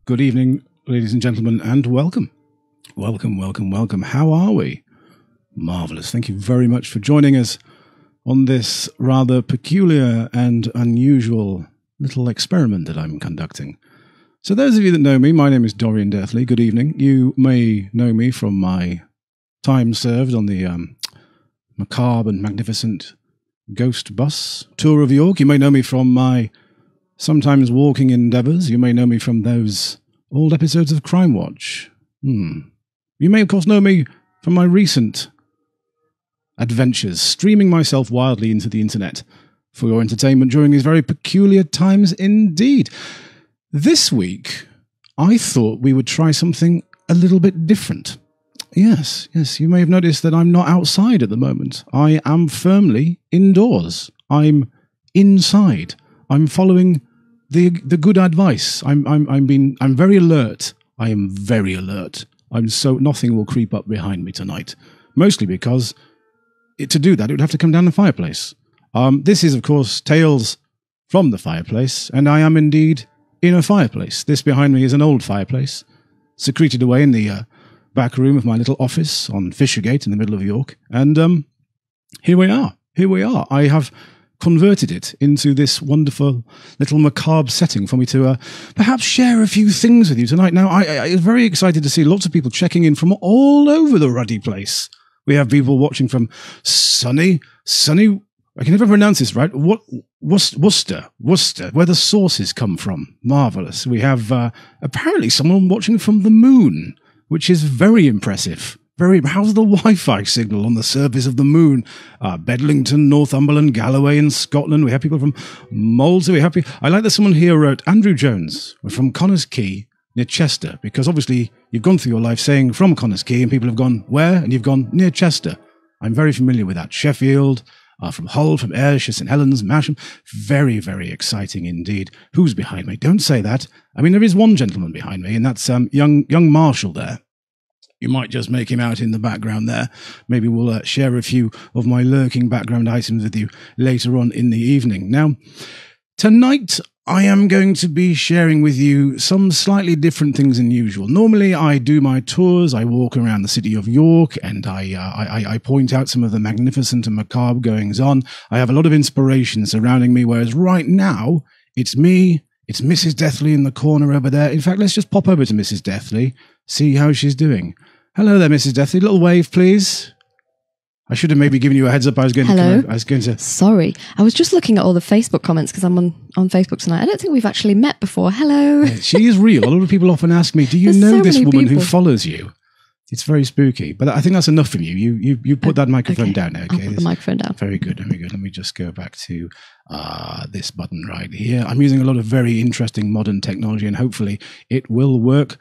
Good evening, ladies and gentlemen, and welcome. Welcome. How are we? Marvellous. Thank you very much for joining us on this rather peculiar and unusual little experiment that I'm conducting. So those of you that know me, my name is Dorian Deathley. Good evening. You may know me from my time served on the macabre and magnificent Ghost Bus tour of York. You may know me from my sometimes walking endeavours. You may know me from those old episodes of Crime Watch. You may, of course, know me from my recent adventures, streaming myself wildly into the internet for your entertainment during these very peculiar times indeed. This week, I thought we would try something a little bit different. Yes, you may have noticed that I'm not outside at the moment. I am firmly indoors. I'm inside. I'm following the good advice. I'm very alert. I am very alert. Nothing will creep up behind me tonight. Mostly because to do that, it would have to come down the fireplace. This is, of course, Tales from the Fireplace, and I am indeed in a fireplace. This behind me is an old fireplace, secreted away in the back room of my little office on Fishergate in the middle of York. And here we are. I have converted it into this wonderful little macabre setting for me to perhaps share a few things with you tonight. Now, I was very excited to see lots of people checking in from all over the ruddy place. We have people watching from sunny, I can never pronounce this right, Worcester, where the sources come from. Marvellous. We have apparently someone watching from the moon, which is very impressive. How's the Wi-Fi signal on the surface of the moon? Bedlington, Northumberland, Galloway in Scotland. We have people from Molesey. I like that someone here wrote, Andrew Jones, we're from Connors Quay near Chester, because obviously you've gone through your life saying from Connors Quay and people have gone, where? And you've gone, near Chester. I'm very familiar with that. Sheffield, from Hull, from Ayrshire, St Helens, Masham. Very, very exciting indeed. Who's behind me? Don't say that. I mean, there is one gentleman behind me, and that's young Marshall there. You might just make him out in the background there. Maybe we'll share a few of my lurking background items with you later on in the evening. Now, tonight I am going to be sharing with you some slightly different things than usual. Normally I do my tours, I walk around the city of York, and I point out some of the magnificent and macabre goings on. I have a lot of inspiration surrounding me, whereas right now it's me, it's Mrs. Deathley in the corner over there. In fact, let's just pop over to Mrs. Deathley, see how she's doing. Hello there, Mrs. Deathley. Little wave, please. I should have maybe given you a heads up. Hello. Sorry. I was just looking at all the Facebook comments because I'm on Facebook tonight. I don't think we've actually met before. Hello. Yeah, she is real. A lot of people often ask me, do you know this woman who follows you? It's very spooky. But I think that's enough from you. You put that microphone down now. Okay? I'll put the microphone down. Very good. Let me just go back to this button right here. I'm using a lot of very interesting modern technology, and hopefully it will work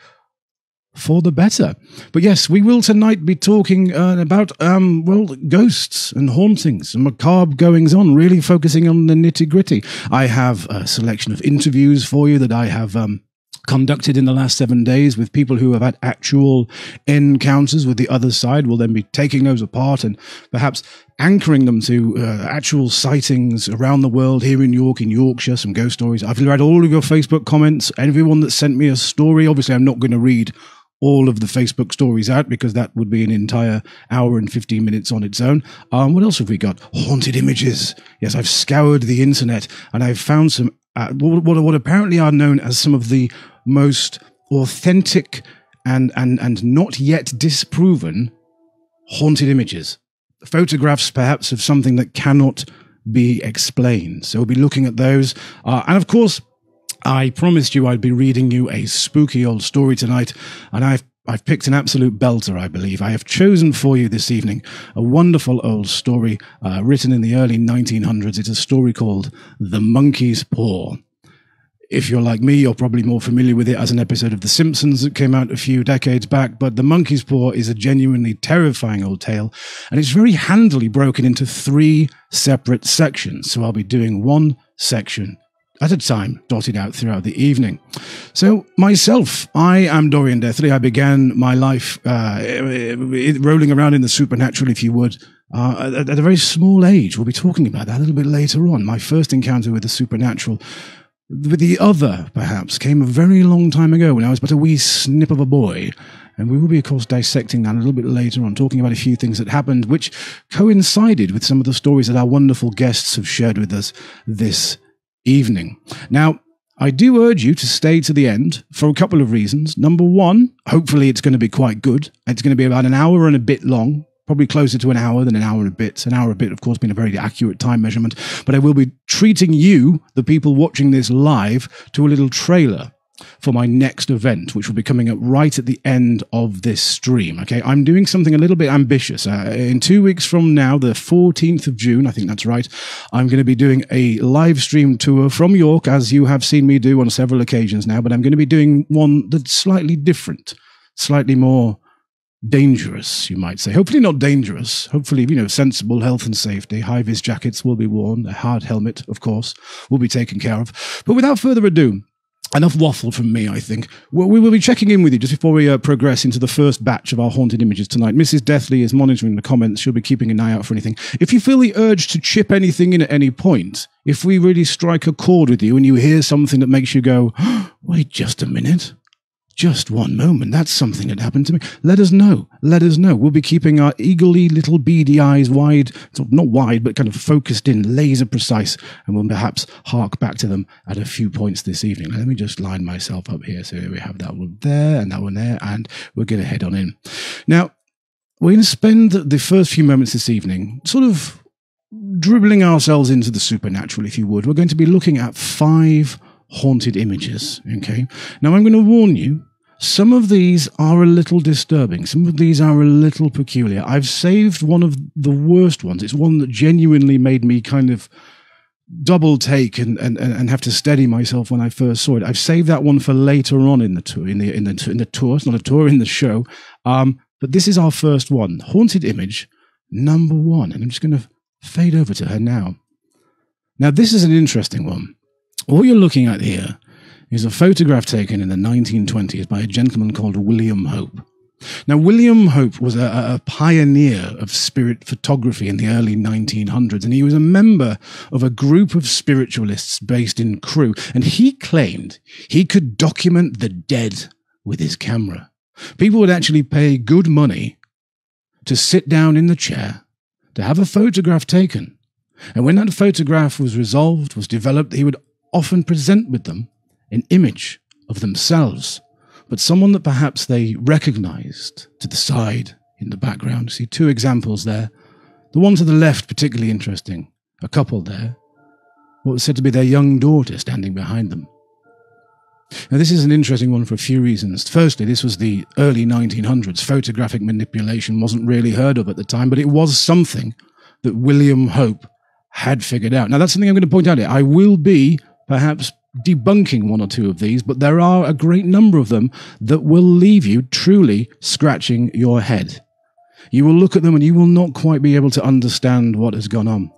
for the better. But yes, we will tonight be talking about, ghosts and hauntings and macabre goings-on, really focusing on the nitty-gritty. I have a selection of interviews for you that I have conducted in the last 7 days with people who have had actual encounters with the other side. We'll then be taking those apart and perhaps anchoring them to actual sightings around the world, here in York, in Yorkshire, some ghost stories. I've read all of your Facebook comments, everyone that sent me a story. Obviously, I'm not going to read all of the Facebook stories out because that would be an entire hour and 15 minutes on its own. What else have we got? Haunted images. Yes, I've scoured the internet and I've found some, what apparently are known as some of the most authentic and not yet disproven haunted images. Photographs, perhaps, of something that cannot be explained. So we'll be looking at those. And of course, I promised you I'd be reading you a spooky old story tonight, and I've picked an absolute belter, I believe. I have chosen for you this evening a wonderful old story written in the early 1900s. It's a story called The Monkey's Paw. If you're like me, you're probably more familiar with it as an episode of The Simpsons that came out a few decades back, but The Monkey's Paw is a genuinely terrifying old tale, and it's very handily broken into 3 separate sections, so I'll be doing one section at a time, dotted out throughout the evening. So myself, I am Dorian Deathley. I began my life rolling around in the supernatural, if you would, at a very small age. We'll be talking about that a little bit later on. My first encounter with the supernatural But the other, perhaps, came a very long time ago when I was but a wee snip of a boy. And we will be, of course, dissecting that a little bit later on, talking about a few things that happened, which coincided with some of the stories that our wonderful guests have shared with us this evening. Now, I do urge you to stay to the end for a couple of reasons. Number one, hopefully it's going to be quite good. It's going to be about an hour and a bit long, probably closer to an hour than an hour and a bit. An hour and a bit, of course, being a very accurate time measurement. But I will be treating you, the people watching this live, to a little trailer for my next event, which will be coming up right at the end of this stream. Okay, I'm doing something a little bit ambitious. In 2 weeks from now, the 14th of June, I think that's right, I'm going to be doing a live stream tour from York, as you have seen me do on several occasions now, but I'm going to be doing one that's slightly different, slightly more dangerous, you might say. Hopefully not dangerous. Hopefully, sensible health and safety. High-vis jackets will be worn. A hard helmet, of course, will be taken care of. But without further ado, enough waffle from me, I think. We will be checking in with you just before we progress into the first batch of our haunted images tonight. Mrs. Deathley is monitoring the comments. She'll be keeping an eye out for anything. If you feel the urge to chip anything in at any point, if we really strike a chord with you and you hear something that makes you go, wait just a minute, just one moment, that's something that happened to me, let us know. Let us know. We'll be keeping our eagerly little beady eyes wide, not wide, but kind of focused in, laser precise, and we'll perhaps hark back to them at a few points this evening. Let me just line myself up here. So we have that one there and that one there, and we're going to head on in. Now, we're going to spend the first few moments this evening sort of dribbling ourselves into the supernatural, if you would. We're going to be looking at 5 haunted images, okay? Now, I'm going to warn you, some of these are a little disturbing. Some of these are a little peculiar. I've saved one of the worst ones. It's one that genuinely made me kind of double take and have to steady myself when I first saw it. I've saved that one for later on in the tour, in the tour. It's not a tour, in the show. But this is our first one. Haunted image number 1. And I'm just going to fade over to her now. Now, this is an interesting one. What you're looking at here is a photograph taken in the 1920s by a gentleman called William Hope. Now, William Hope was a pioneer of spirit photography in the early 1900s, and he was a member of a group of spiritualists based in Crewe, and he claimed he could document the dead with his camera. People would actually pay good money to sit down in the chair, to have a photograph taken, and when that photograph was resolved, was developed, he would often present with them an image of themselves, but someone that perhaps they recognized to the side in the background. See 2 examples there. The one to the left, particularly interesting. A couple there. What was said to be their young daughter standing behind them. Now, this is an interesting one for a few reasons. Firstly, this was the early 1900s. Photographic manipulation wasn't really heard of at the time, but it was something that William Hope had figured out. Now, that's something I'm going to point out here. I will be perhaps debunking 1 or 2 of these, but there are a great number of them that will leave you truly scratching your head. You will look at them and you will not quite be able to understand what has gone on.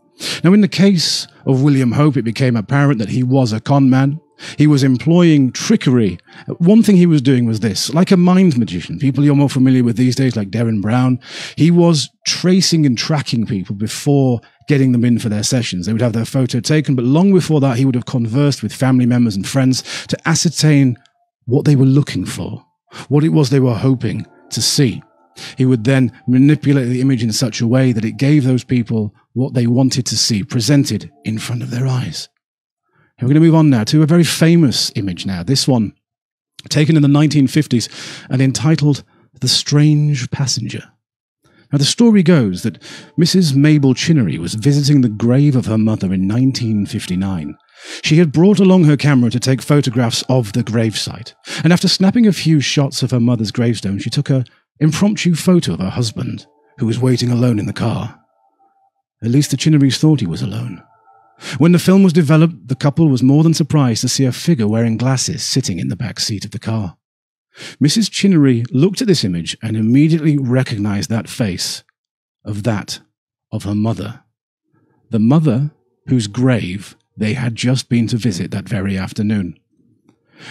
Now, in the case of William Hope, it became apparent that he was a con man. He was employing trickery. One thing he was doing was this, like a mind magician, people you're more familiar with these days, like Derren Brown. He was tracing and tracking people before getting them in for their sessions. They would have their photo taken, but long before that, he would have conversed with family members and friends to ascertain what they were looking for, what it was they were hoping to see. He would then manipulate the image in such a way that it gave those people what they wanted to see presented in front of their eyes. And we're going to move on now to a very famous image now. This one, taken in the 1950s and entitled The Strange Passenger. Now, the story goes that Mrs. Mabel Chinnery was visiting the grave of her mother in 1959. She had brought along her camera to take photographs of the gravesite, and after snapping a few shots of her mother's gravestone, she took an impromptu photo of her husband, who was waiting alone in the car. At least the Chinnerys thought he was alone. When the film was developed, the couple was more than surprised to see a figure wearing glasses sitting in the back seat of the car. Mrs. Chinnery looked at this image and immediately recognized that face of her mother. The mother whose grave they had just been to visit that very afternoon.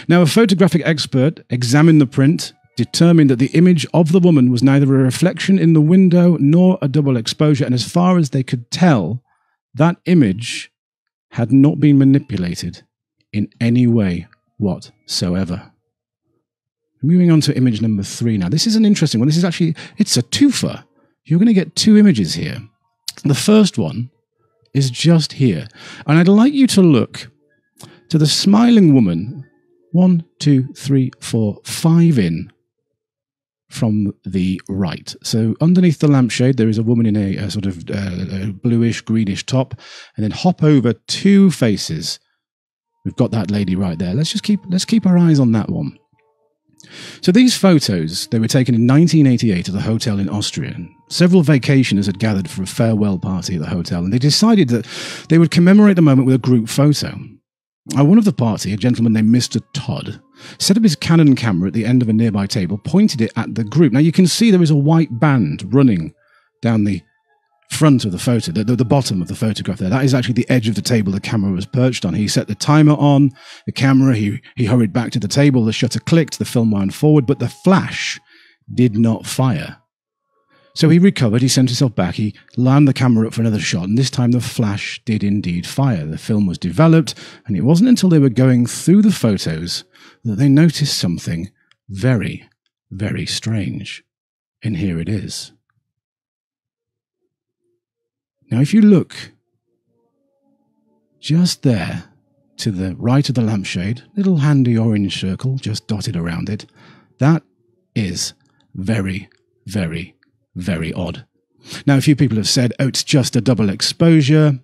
Now, a photographic expert examined the print, determined that the image of the woman was neither a reflection in the window nor a double exposure, and as far as they could tell, that image had not been manipulated in any way whatsoever. Moving on to image number 3 now. This is an interesting one. This is actually, it's a twofer. You're going to get 2 images here. The first one is just here. And I'd like you to look to the smiling woman, 1, 2, 3, 4, 5 in from the right. So underneath the lampshade, there is a woman in a sort of bluish, greenish top. And then hop over 2 faces. We've got that lady right there. Let's keep our eyes on that one. So these photos, they were taken in 1988 at a hotel in Austria. Several vacationers had gathered for a farewell party at the hotel, and they decided that they would commemorate the moment with a group photo. One of the party, a gentleman named Mr. Todd, set up his Canon camera at the end of a nearby table, pointed it at the group. Now you can see there is a white band running down the front of the photo, the bottom of the photograph there. That is actually the edge of the table the camera was perched on. He set the timer on the camera. He hurried back to the table. The shutter clicked. The film wound forward, but the flash did not fire. So he recovered. He sent himself back. He lined the camera up for another shot, and this time the flash did indeed fire. The film was developed, and it wasn't until they were going through the photos that they noticed something very, very strange. And here it is. Now, if you look just there to the right of the lampshade, little handy orange circle just dotted around it, that is very, very, very odd. Now, a few people have said, oh, it's just a double exposure.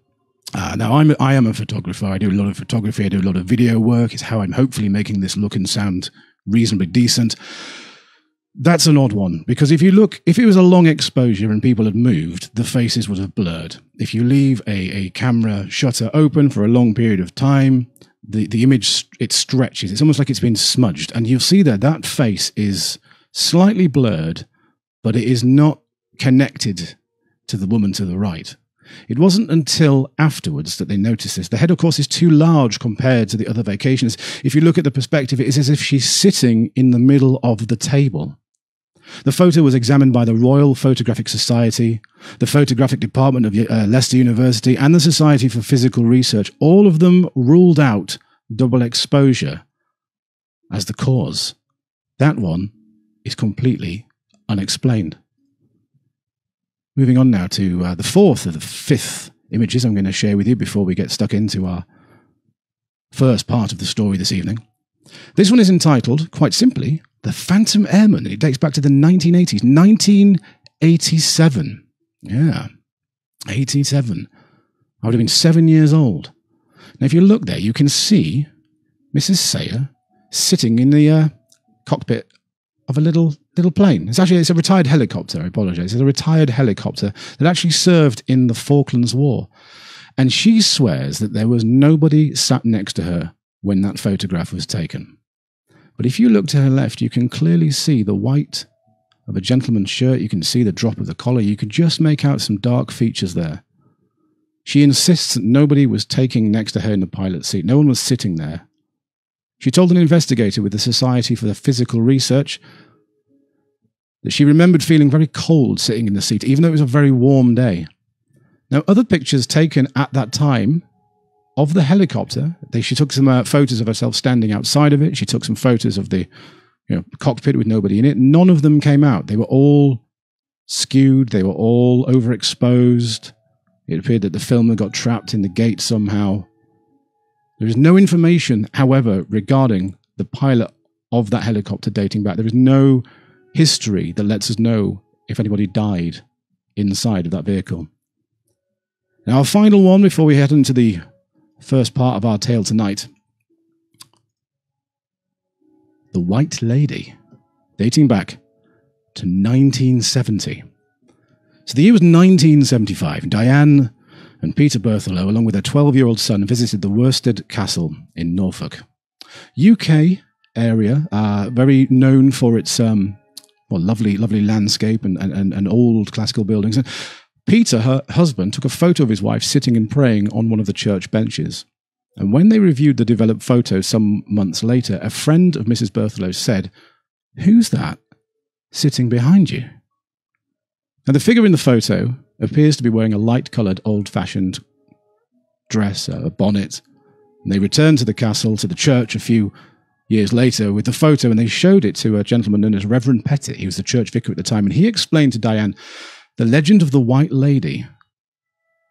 Now, I am a photographer. I do a lot of photography. I do a lot of video work. It's how I'm hopefully making this look and sound reasonably decent. That's an odd one, because if it was a long exposure and people had moved, the faces would have blurred. If you leave a camera shutter open for a long period of time, the image, it stretches. It's almost like it's been smudged. And you'll see that face is slightly blurred, but it is not connected to the woman to the right. It wasn't until afterwards that they noticed this. The head, of course, is too large compared to the other vacationers. If you look at the perspective, it is as if she's sitting in the middle of the table. The photo was examined by the Royal Photographic Society, the Photographic Department of Leicester University, and the Society for Physical Research. All of them ruled out double exposure as the cause. That one is completely unexplained. Moving on now to the 4th of the 5th images I'm going to share with you before we get stuck into our first part of the story this evening. This one is entitled, quite simply, The Phantom Airman. It dates back to the 1980s, 1987. Yeah, 87. I would have been 7 years old. Now, if you look there, you can see Mrs. Sayer sitting in the cockpit of a little plane. It's a retired helicopter. I apologize. It's a retired helicopter that actually served in the Falklands War. And she swears that there was nobody sat next to her when that photograph was taken. But if you look to her left, you can clearly see the white of a gentleman's shirt. You can see the drop of the collar. You could just make out some dark features there. She insists that nobody was taking next to her in the pilot's seat. No one was sitting there. She told an investigator with the Society for the Physical Research that she remembered feeling very cold sitting in the seat, even though it was a very warm day. Now, other pictures taken at that time of the helicopter, she took some photos of herself standing outside of it. She took some photos of the cockpit with nobody in it. None of them came out. They were all skewed. They were all overexposed. It appeared that the film had got trapped in the gate somehow. There is no information, however, regarding the pilot of that helicopter dating back. There is no history that lets us know if anybody died inside of that vehicle. Now, our final one before we head into the first part of our tale tonight. The White Lady, dating back to 1970. So the year was 1975. Diane and Peter Berthelot, along with their 12-year-old son, visited the Worsted Castle in Norfolk. UK area, very known for its lovely landscape and old classical buildings. And Peter, her husband, took a photo of his wife sitting and praying on one of the church benches. And when they reviewed the developed photo some months later, a friend of Mrs. Berthelot said, "Who's that sitting behind you?" Now, the figure in the photo appears to be wearing a light-coloured, old-fashioned dress, a bonnet, And they returned to the castle, to the church a few years later with the photo, and they showed it to a gentleman known as Reverend Pettit. He was the church vicar at the time, and he explained to Diane the legend of the White Lady.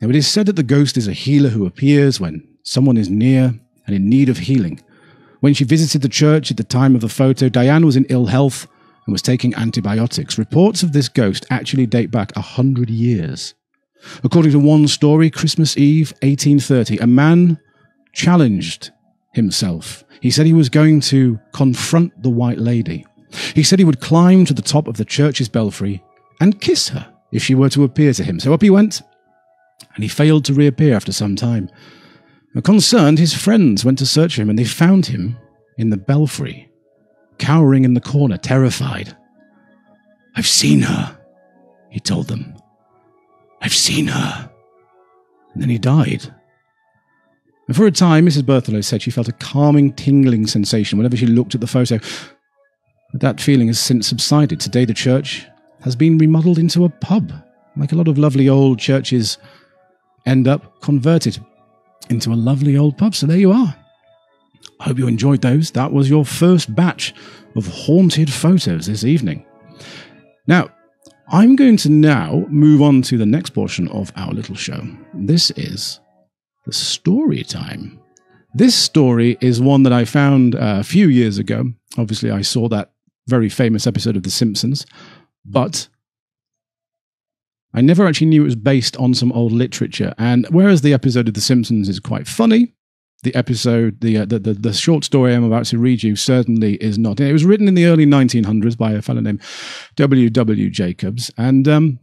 Now, it is said that the ghost is a healer who appears when someone is near and in need of healing. When she visited the church at the time of the photo, Diane was in ill health and was taking antibiotics. Reports of this ghost actually date back 100 years. According to one story, Christmas Eve, 1830, a man challenged himself. He said he was going to confront the White Lady. He said he would climb to the top of the church's belfry and kiss her if she were to appear to him. So up he went, and he failed to reappear after some time. Now, concerned, his friends went to search for him, and they found him in the belfry, cowering in the corner, terrified. "I've seen her," he told them. "I've seen her." And then he died. And for a time, Mrs. Berthelot said she felt a calming, tingling sensation whenever she looked at the photo. But that feeling has since subsided. Today, the church has been remodeled into a pub, like a lot of lovely old churches end up converted into a lovely old pub. So there you are. I hope you enjoyed those. That was your first batch of haunted photos this evening. Now, I'm going to now move on to the next portion of our little show. This is the story time. This story is one that I found a few years ago. Obviously, I saw that very famous episode of The Simpsons, but I never actually knew it was based on some old literature. And whereas the episode of The Simpsons is quite funny, the episode, the short story I'm about to read you certainly is not. It was written in the early 1900s by a fellow named W. Jacobs, and I'm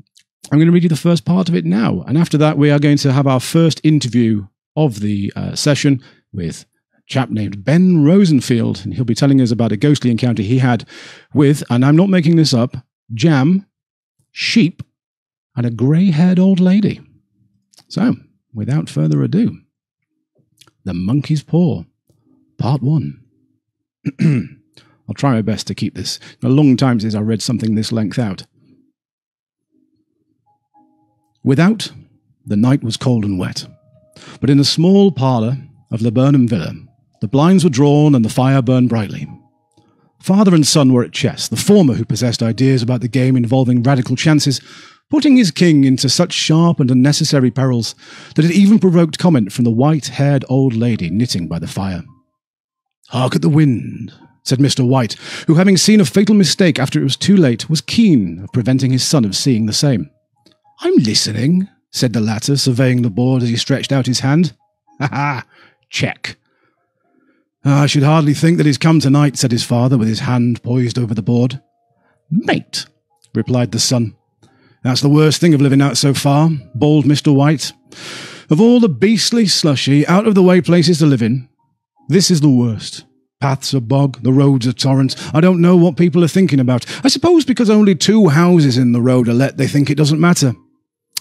going to read you the first part of it now. And after that, we are going to have our first interview of the session with a chap named Ben Rosenfield, and he'll be telling us about a ghostly encounter he had with, and I'm not making this up, jam, sheep, and a grey-haired old lady. So, without further ado, The Monkey's Paw, Part 1. I'll try my best to keep this. A long time since I read something this length out. Without, the night was cold and wet, but in a small parlour of Laburnum Villa, the blinds were drawn and the fire burned brightly. Father and son were at chess, the former who possessed ideas about the game involving radical chances, putting his king into such sharp and unnecessary perils that it even provoked comment from the white-haired old lady knitting by the fire. "Hark at the wind," said Mr. White, who, having seen a fatal mistake after it was too late, was keen of preventing his son of seeing the same. "I'm listening," said the latter, surveying the board as he stretched out his hand. "Ha-ha! Check." "I should hardly think that he's come tonight," said his father, with his hand poised over the board. "Mate," replied the son. "That's the worst thing of living out so far," bawled Mr. White. "Of all the beastly, slushy, out-of-the-way places to live in, this is the worst. Paths are bog, the roads are torrent. I don't know what people are thinking about. I suppose because only 2 houses in the road are let, they think it doesn't matter."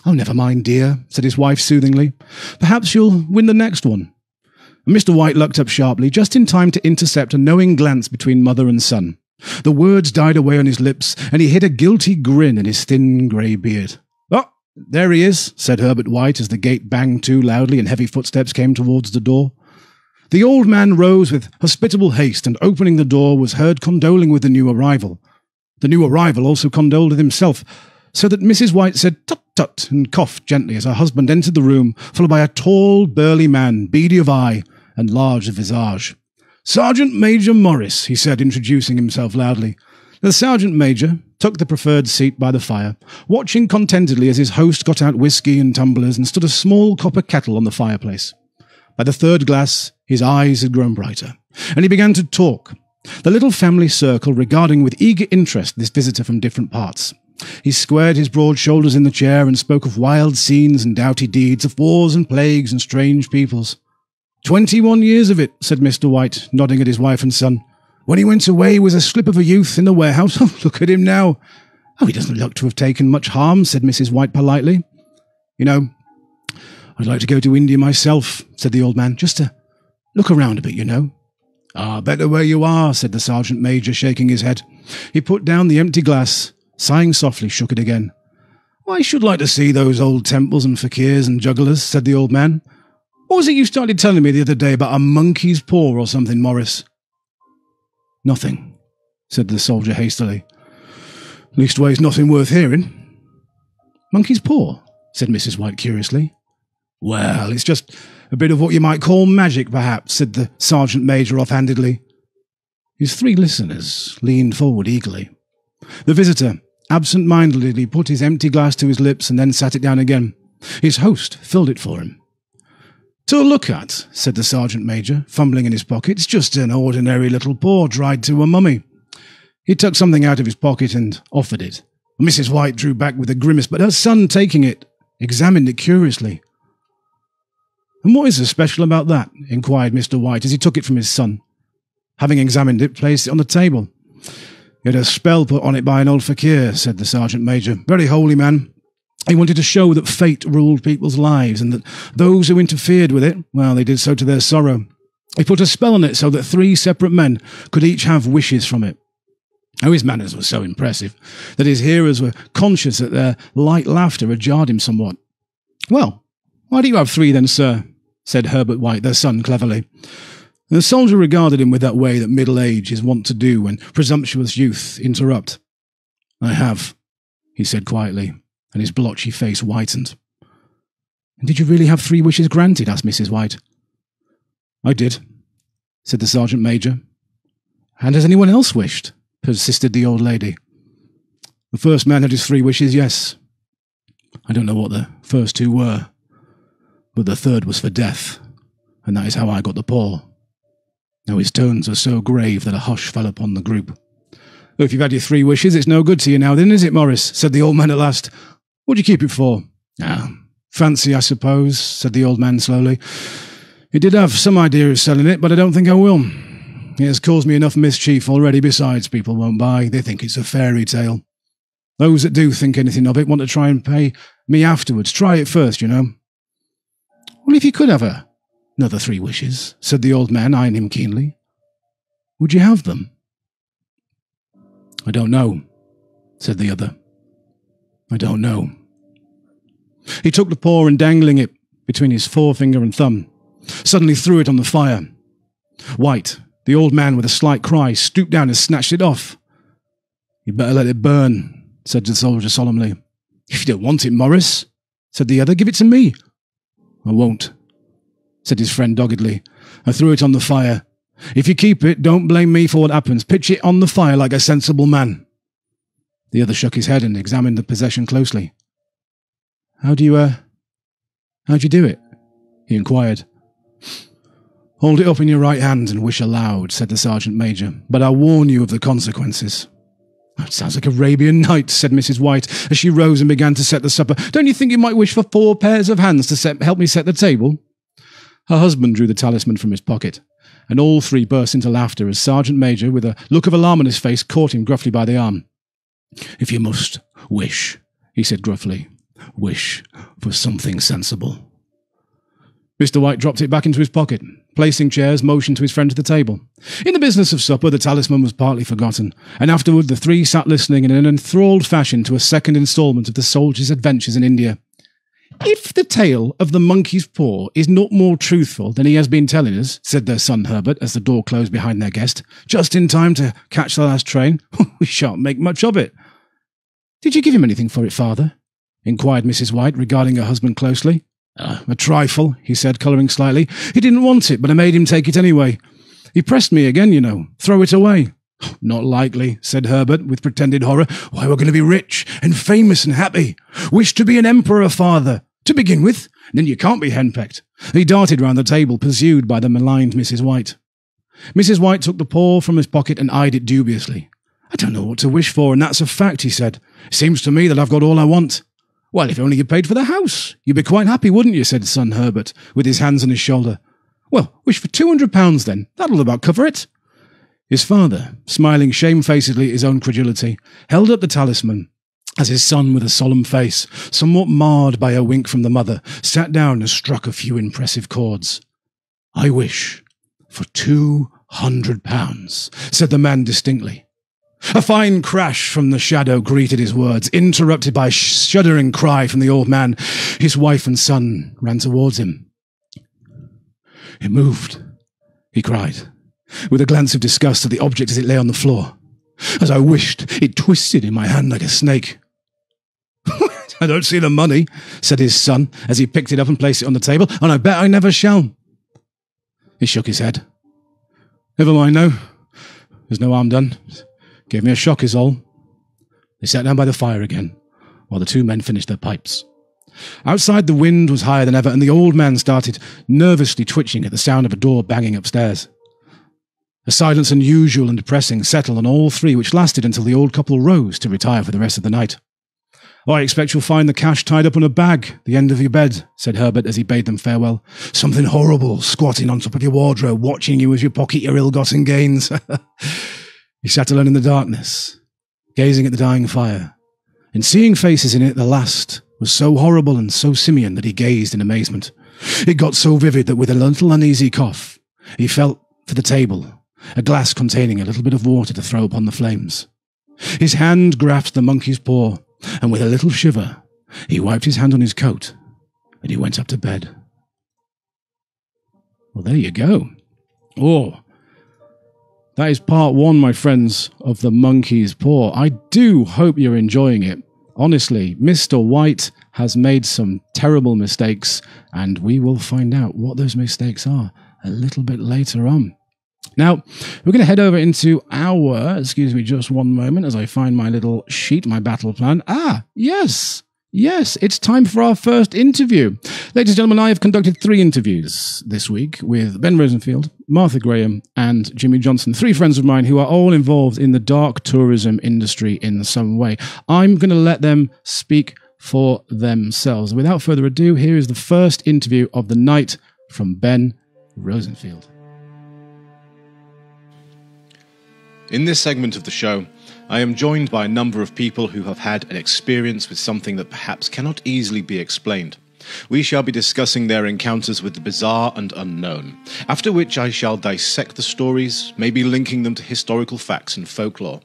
"Oh, never mind, dear," said his wife soothingly. "Perhaps you'll win the next one." And Mr. White looked up sharply, just in time to intercept a knowing glance between mother and son. The words died away on his lips, and he hid a guilty grin in his thin grey beard. "Oh, there he is," said Herbert White as the gate banged to loudly and heavy footsteps came towards the door. The old man rose with hospitable haste, and opening the door was heard condoling with the new arrival. The new arrival also condoled with himself, so that Mrs. White said "tut-tut" and coughed gently as her husband entered the room, followed by a tall, burly man, beady of eye and large of visage. "Sergeant Major Morris," he said, introducing himself loudly. The Sergeant Major took the preferred seat by the fire, watching contentedly as his host got out whiskey and tumblers and stood a small copper kettle on the fireplace. By the third glass, his eyes had grown brighter, and he began to talk, the little family circle regarding with eager interest this visitor from different parts. He squared his broad shoulders in the chair and spoke of wild scenes and doughty deeds, of wars and plagues and strange peoples. 21 years of it," said Mr. White, nodding at his wife and son. "When he went away, he was a slip of a youth in the warehouse. Oh, look at him now." "Oh, he doesn't look to have taken much harm," said Mrs. White politely. "You know, I'd like to go to India myself," said the old man, "just to look around a bit, you know." "Ah, better where you are," said the Sergeant Major, shaking his head. He put down the empty glass, sighing softly, shook it again. "I should like to see those old temples and fakirs and jugglers," said the old man. What was it you started telling me the other day about a monkey's paw or something, Morris? Nothing, said the soldier hastily. Leastways, nothing worth hearing. Monkey's paw, said Mrs. White curiously. Well, it's just a bit of what you might call magic, perhaps, said the sergeant major offhandedly. His three listeners leaned forward eagerly. The visitor absent-mindedly put his empty glass to his lips and then sat it down again. His host filled it for him. To look at, said the sergeant major, fumbling in his pockets, just an ordinary little paw dried to a mummy. He took something out of his pocket and offered it. Mrs. White drew back with a grimace, but her son, taking it, examined it curiously. And what is so special about that? Inquired Mr. White as he took it from his son. Having examined it, placed it on the table. He had a spell put on it by an old fakir, said the sergeant major. Very holy man. He wanted to show that fate ruled people's lives, and that those who interfered with it, well, they did so to their sorrow. He put a spell on it so that 3 separate men could each have wishes from it. Oh, his manners were so impressive that his hearers were conscious that their light laughter had jarred him somewhat. Well, why do you have 3 then, sir? Said Herbert White, their son, cleverly. The soldier regarded him with that way that middle age is wont to do when presumptuous youth interrupt. I have, he said quietly, and his blotchy face whitened. And did you really have 3 wishes granted? Asked Mrs. White. I did, said the sergeant major. And has anyone else wished? Persisted the old lady. The first man had his 3 wishes, yes. I don't know what the first 2 were, but the third was for death, and that is how I got the paw. Now his tones were so grave that a hush fell upon the group. Well, if you've had your 3 wishes, it's no good to you now then, is it, Morris? Said the old man at last. What'd you keep it for? Ah, fancy, I suppose, said the old man slowly. He did have some idea of selling it, but I don't think I will. It has caused me enough mischief already. Besides, people won't buy. They think it's a fairy tale. Those that do think anything of it want to try and pay me afterwards. Try it first, you know. Well, if you could have another 3 wishes, said the old man, eyeing him keenly, would you have them? I don't know, said the other. I don't know. He took the paw and, dangling it between his forefinger and thumb, suddenly threw it on the fire. White, the old man, with a slight cry, stooped down and snatched it off. You'd better let it burn, said the soldier solemnly. If you don't want it, Morris, said the other, give it to me. I won't, said his friend doggedly. I threw it on the fire. If you keep it, don't blame me for what happens. Pitch it on the fire like a sensible man. The other shook his head and examined the possession closely. How'd you do it? He inquired. Hold it up in your right hand and wish aloud, said the sergeant major, but I'll warn you of the consequences. That sounds like Arabian Nights, said Mrs. White, as she rose and began to set the supper. Don't you think you might wish for 4 pairs of hands to help me set the table? Her husband drew the talisman from his pocket, and all 3 burst into laughter as Sergeant Major, with a look of alarm on his face, caught him gruffly by the arm. If you must wish, he said gruffly, wish for something sensible. Mr. White dropped it back into his pocket. Placing chairs, motioned to his friend to the table. In the business of supper, the talisman was partly forgotten, and afterward the 3 sat listening in an enthralled fashion to a second instalment of the soldier's adventures in India. If the tale of the monkey's paw is not more truthful than he has been telling us, said their son Herbert as the door closed behind their guest, just in time to catch the last train, we shan't make much of it. Did you give him anything for it, father? Inquired Mrs. White, regarding her husband closely. A trifle, he said, colouring slightly. He didn't want it, but I made him take it anyway. He pressed me again, you know. Throw it away. Not likely, said Herbert, with pretended horror. Why, we're going to be rich and famous and happy. Wish to be an emperor, father. To begin with, then you can't be henpecked. He darted round the table, pursued by the maligned Mrs. White. Mrs. White took the paw from his pocket and eyed it dubiously. I don't know what to wish for, and that's a fact, he said. Seems to me that I've got all I want. Well, if only you paid for the house, you'd be quite happy, wouldn't you, said son Herbert, with his hands on his shoulder. Well, wish for £200 then. That'll about cover it. His father, smiling shamefacedly at his own credulity, held up the talisman, as his son, with a solemn face, somewhat marred by a wink from the mother, sat down and struck a few impressive chords. I wish for £200, said the man distinctly. A fine crash from the shadow greeted his words, interrupted by a shuddering cry from the old man. His wife and son ran towards him. It moved, he cried, with a glance of disgust at the object as it lay on the floor. As I wished, it twisted in my hand like a snake. I don't see the money, said his son, as he picked it up and placed it on the table, and I bet I never shall. He shook his head. Never mind now. There's no harm done. Gave me a shock is all. They sat down by the fire again, while the two men finished their pipes. Outside the wind was higher than ever, and the old man started nervously twitching at the sound of a door banging upstairs. A silence unusual and depressing settled on all three, which lasted until the old couple rose to retire for the rest of the night. I expect you'll find the cash tied up in a bag, the end of your bed, said Herbert as he bade them farewell. Something horrible squatting on top of your wardrobe, watching you as you pocket your ill-gotten gains. He sat alone in the darkness, gazing at the dying fire, and seeing faces in it, the last was so horrible and so simian that he gazed in amazement. It got so vivid that with a little uneasy cough, he felt for the table, a glass containing a little bit of water to throw upon the flames. His hand grasped the monkey's paw, and with a little shiver, he wiped his hand on his coat, and he went up to bed. Well, there you go. Oh, that is part one, my friends, of The Monkey's Paw. I do hope you're enjoying it. Honestly, Mr. White has made some terrible mistakes, and we will find out what those mistakes are a little bit later on. Now, we're going to head over into excuse me just one moment as I find my little sheet, my battle plan. Yes, it's time for our first interview. Ladies and gentlemen, I have conducted 3 interviews this week with Ben Rosenfield, Martha Graham, and Jimmy Johnson, 3 friends of mine who are all involved in the dark tourism industry in some way. I'm going to let them speak for themselves. Without further ado, here is the first interview of the night from Ben Rosenfield. In this segment of the show, I am joined by a number of people who have had an experience with something that perhaps cannot easily be explained. We shall be discussing their encounters with the bizarre and unknown, after which I shall dissect the stories, maybe linking them to historical facts and folklore.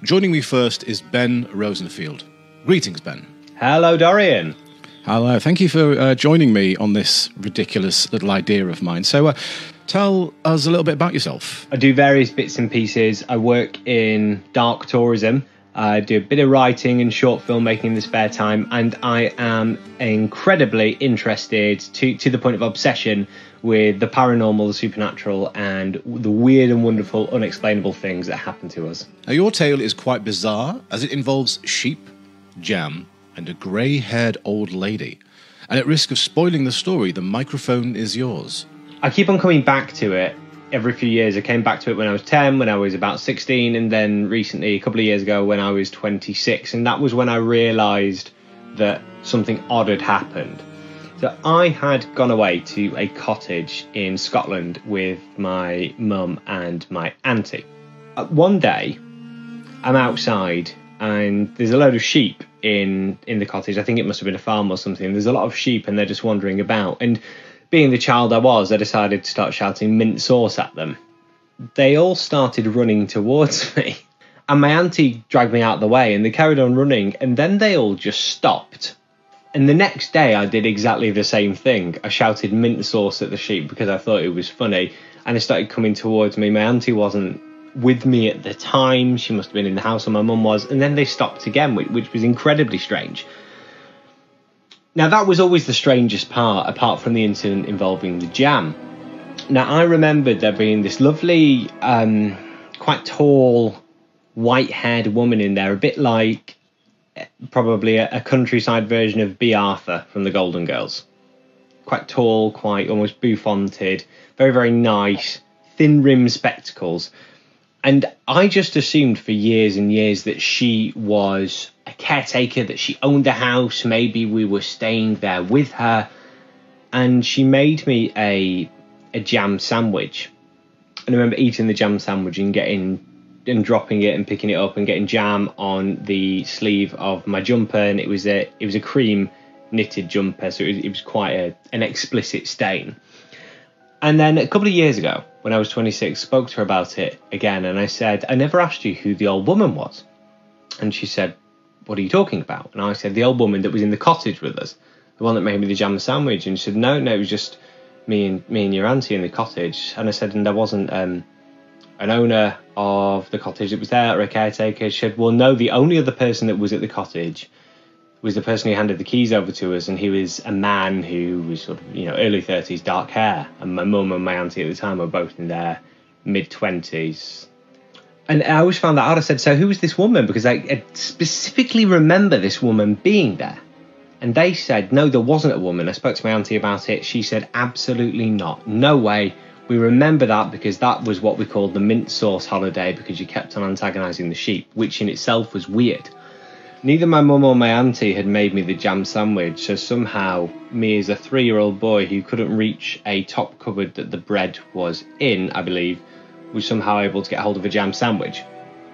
Joining me first is Ben Rosenfield. Greetings, Ben. Hello, Dorian. Hello, thank you for joining me on this ridiculous little idea of mine. So, tell us a little bit about yourself. I do various bits and pieces. I work in dark tourism. I do a bit of writing and short filmmaking in the spare time, and I am incredibly interested to the point of obsession with the paranormal, the supernatural, and the weird and wonderful, unexplainable things that happen to us. Now, your tale is quite bizarre, as it involves sheep, jam, and a grey-haired old lady. And at risk of spoiling the story, the microphone is yours. I keep on coming back to it every few years. I came back to it when I was 10, when I was about 16, and then recently, a couple of years ago, when I was 26. And that was when I realised that something odd had happened. So I had gone away to a cottage in Scotland with my mum and my auntie. One day, I'm outside and there's a load of sheep in the cottage. I think it must have been a farm or something. There's a lot of sheep and they're just wandering about. And being the child I was, I decided to start shouting mint sauce at them. They all started running towards me. And my auntie dragged me out of the way and they carried on running. And then they all just stopped. And the next day I did exactly the same thing. I shouted mint sauce at the sheep because I thought it was funny. And they started coming towards me. My auntie wasn't with me at the time. She must have been in the house, or my mum was. And then they stopped again, which was incredibly strange. Now, that was always the strangest part, apart from the incident involving the jam. Now, I remembered there being this lovely, quite tall, white-haired woman in there, a bit like probably a countryside version of B. Arthur from the Golden Girls. Quite tall, quite almost bouffanted, very, very nice, thin-rimmed spectacles. And I just assumed for years and years that she was a caretaker, that she owned a house. Maybe we were staying there with her. And she made me a jam sandwich. And I remember eating the jam sandwich and dropping it and picking it up and getting jam on the sleeve of my jumper. And it was a cream knitted jumper, so it was quite an explicit stain. And then a couple of years ago, when I was 26, spoke to her about it again, and I said, I never asked you who the old woman was. And she said, what are you talking about? And I said, the old woman that was in the cottage with us, the one that made me the jam sandwich. And she said, no, it was just me and your auntie in the cottage. And I said, and there wasn't an owner of the cottage that was there or a caretaker. She said, well, no, the only other person that was at the cottage was the person who handed the keys over to us, and he was a man who was sort of, early 30s, dark hair. And my mum and my auntie at the time were both in their mid-20s. And I always found that out. I said, so who was this woman? Because I specifically remember this woman being there. And they said, no, there wasn't a woman. I spoke to my auntie about it. She said, absolutely not. No way. We remember that because that was what we called the mint sauce holiday, because you kept on antagonising the sheep, which in itself was weird. Neither my mum or my auntie had made me the jam sandwich, so somehow me as a 3-year-old boy who couldn't reach a top cupboard that the bread was in, I believe, was somehow able to get hold of a jam sandwich.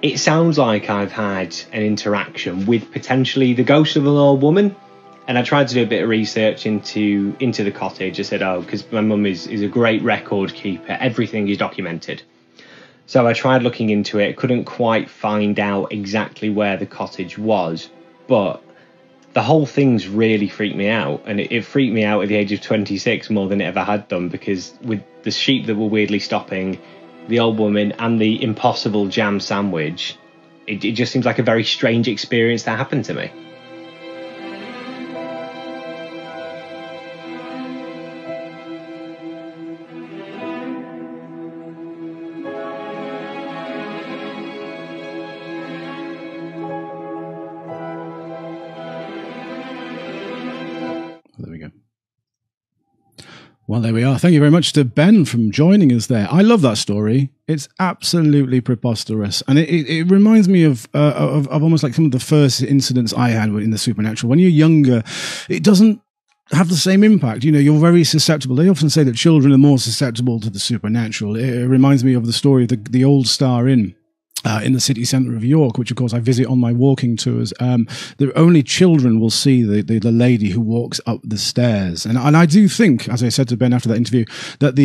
It sounds like I've had an interaction with potentially the ghost of an old woman, and I tried to do a bit of research into the cottage. I said, because my mum is a great record keeper, everything is documented. So I tried looking into it, couldn't quite find out exactly where the cottage was, but the whole thing's really freaked me out, and it freaked me out at the age of 26 more than it ever had done, because with the sheep that were weirdly stopping, the old woman and the impossible jam sandwich, it just seems like a very strange experience that happened to me. There we go. Well, there we are. Thank you very much to Ben from joining us there. I love that story. It's absolutely preposterous. And it reminds me of almost like some of the first incidents I had in the supernatural. When you're younger, it doesn't have the same impact. You're very susceptible. They often say that children are more susceptible to the supernatural. It reminds me of the story of the Old Star Inn. In the city centre of York, which of course I visit on my walking tours, the only children will see the lady who walks up the stairs. And I do think, as I said to Ben after that interview, that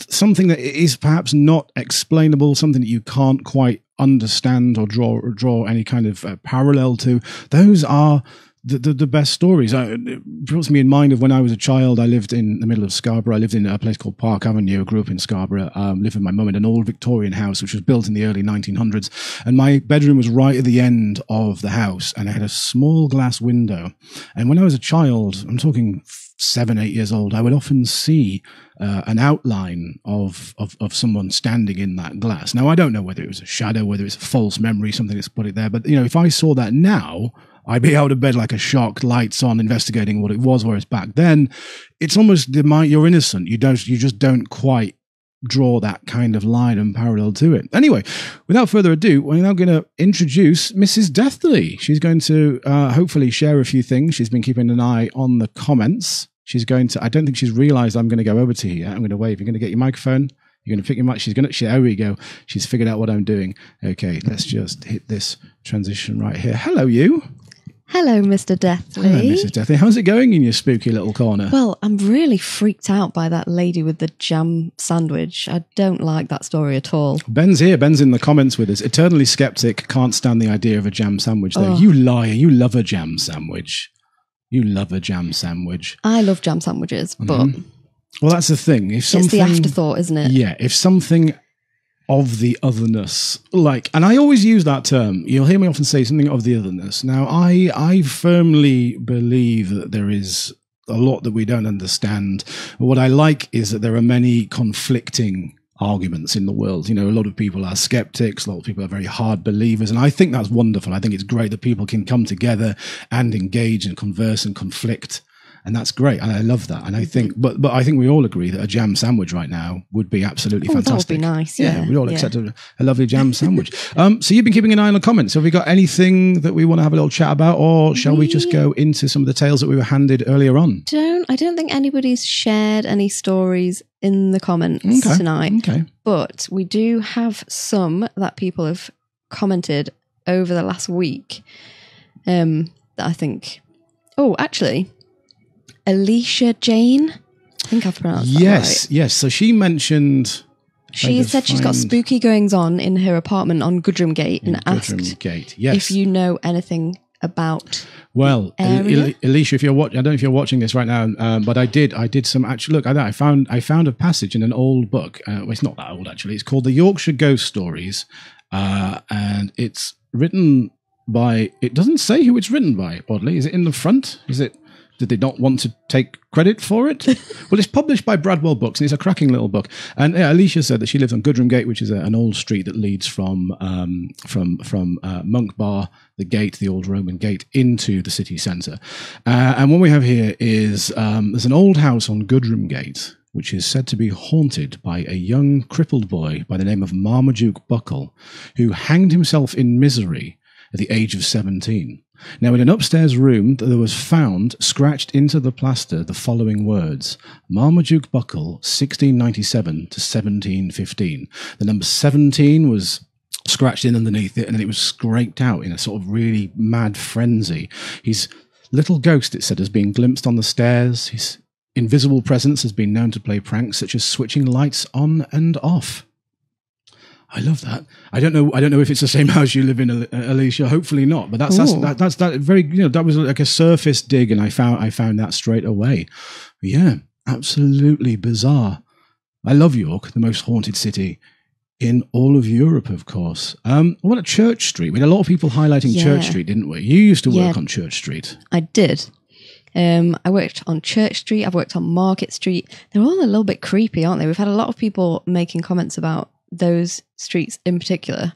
something that is perhaps not explainable, something that you can't quite understand or draw any kind of parallel to, those are the best stories. It puts me in mind of when I was a child. I lived in the middle of Scarborough. I lived in a place called Park Avenue. I grew up in Scarborough. Lived with my mum in an old Victorian house, which was built in the early 1900s. And my bedroom was right at the end of the house. And I had a small glass window. And when I was a child, I'm talking 7, 8 years old, I would often see an outline of someone standing in that glass. Now, I don't know whether it was a shadow, whether it's a false memory, something that's put it there. But, if I saw that now, I'd be out of bed like a shock, lights on, investigating what it was, whereas back then, it's almost you're innocent. You just don't quite draw that kind of line and parallel to it. Anyway, without further ado, we're now going to introduce Mrs. Deathley. She's going to hopefully share a few things. She's been keeping an eye on the comments. I don't think she's realized I'm going to go over to you. I'm going to wave. You're going to get your microphone. You're going to pick your mic. There we go. She's figured out what I'm doing. Okay, let's just hit this transition right here. Hello, you. Hello, Mr. Deathley. Hello, Mrs. Deathley. How's it going in your spooky little corner? Well, I'm really freaked out by that lady with the jam sandwich. I don't like that story at all. Ben's here. Ben's in the comments with us. Eternally skeptic, can't stand the idea of a jam sandwich, though. Oh. You liar. You love a jam sandwich. You love a jam sandwich. I love jam sandwiches, but... Well, that's the thing. It's the afterthought, isn't it? Yeah. If something of the otherness, and I always use that term, you'll hear me often say something of the otherness. Now, I firmly believe that there is a lot that we don't understand. What I like is that there are many conflicting arguments in the world. A lot of people are skeptics, a lot of people are very hard believers, and I think that's wonderful. I think it's great that people can come together and engage and converse and conflict. And that's great, and I love that. And I think, but I think we all agree that a jam sandwich right now would be absolutely fantastic. That would be nice. Yeah, we all accept a lovely jam sandwich. So you've been keeping an eye on the comments. Have we got anything that we want to have a little chat about, or shall we just go into some of the tales that we were handed earlier on? I don't think anybody's shared any stories in the comments tonight. Okay, but we do have some that people have commented over the last week. That I think. Oh, actually. Alicia Jane, I think I've pronounced that right. Yes. So she mentioned... She said she's got spooky goings on in her apartment on Goodrum Gate and asked yes. if you know anything about. Well, Alicia, if you're watching, I don't know if you're watching this right now, but I did some actually. Look, I found a passage in an old book. Well, it's not that old actually. It's called The Yorkshire Ghost Stories, and it's written by. It doesn't say who it's written by. Oddly, is it in the front? Is it? Did they not want to take credit for it? Well, it's published by Bradwell Books, and it's a cracking little book. And yeah, Alicia said that she lives on Goodram Gate, which is an old street that leads from Monk Bar, the gate, the old Roman gate, into the city centre. And what we have here is there's an old house on Goodram Gate, which is said to be haunted by a young crippled boy by the name of Marmaduke Buckle, who hanged himself in misery at the age of 17. Now, in an upstairs room, there was found, scratched into the plaster, the following words: Marmaduke Buckle, 1697 to 1715. The number 17 was scratched in underneath it, and then it was scraped out in a sort of really mad frenzy. His little ghost, it said, has been glimpsed on the stairs. His invisible presence has been known to play pranks, such as switching lights on and off. I love that. I don't know if it's the same house you live in, Alicia. Hopefully not. But that's very, that was like a surface dig, and I found that straight away. But yeah, absolutely bizarre. I love York, the most haunted city in all of Europe, of course. What about Church Street? We had a lot of people highlighting Church Street, didn't we? You used to work on Church Street. I did. I worked on Church Street. I've worked on Market Street. They're all a little bit creepy, aren't they? We've had a lot of people making comments about those streets in particular.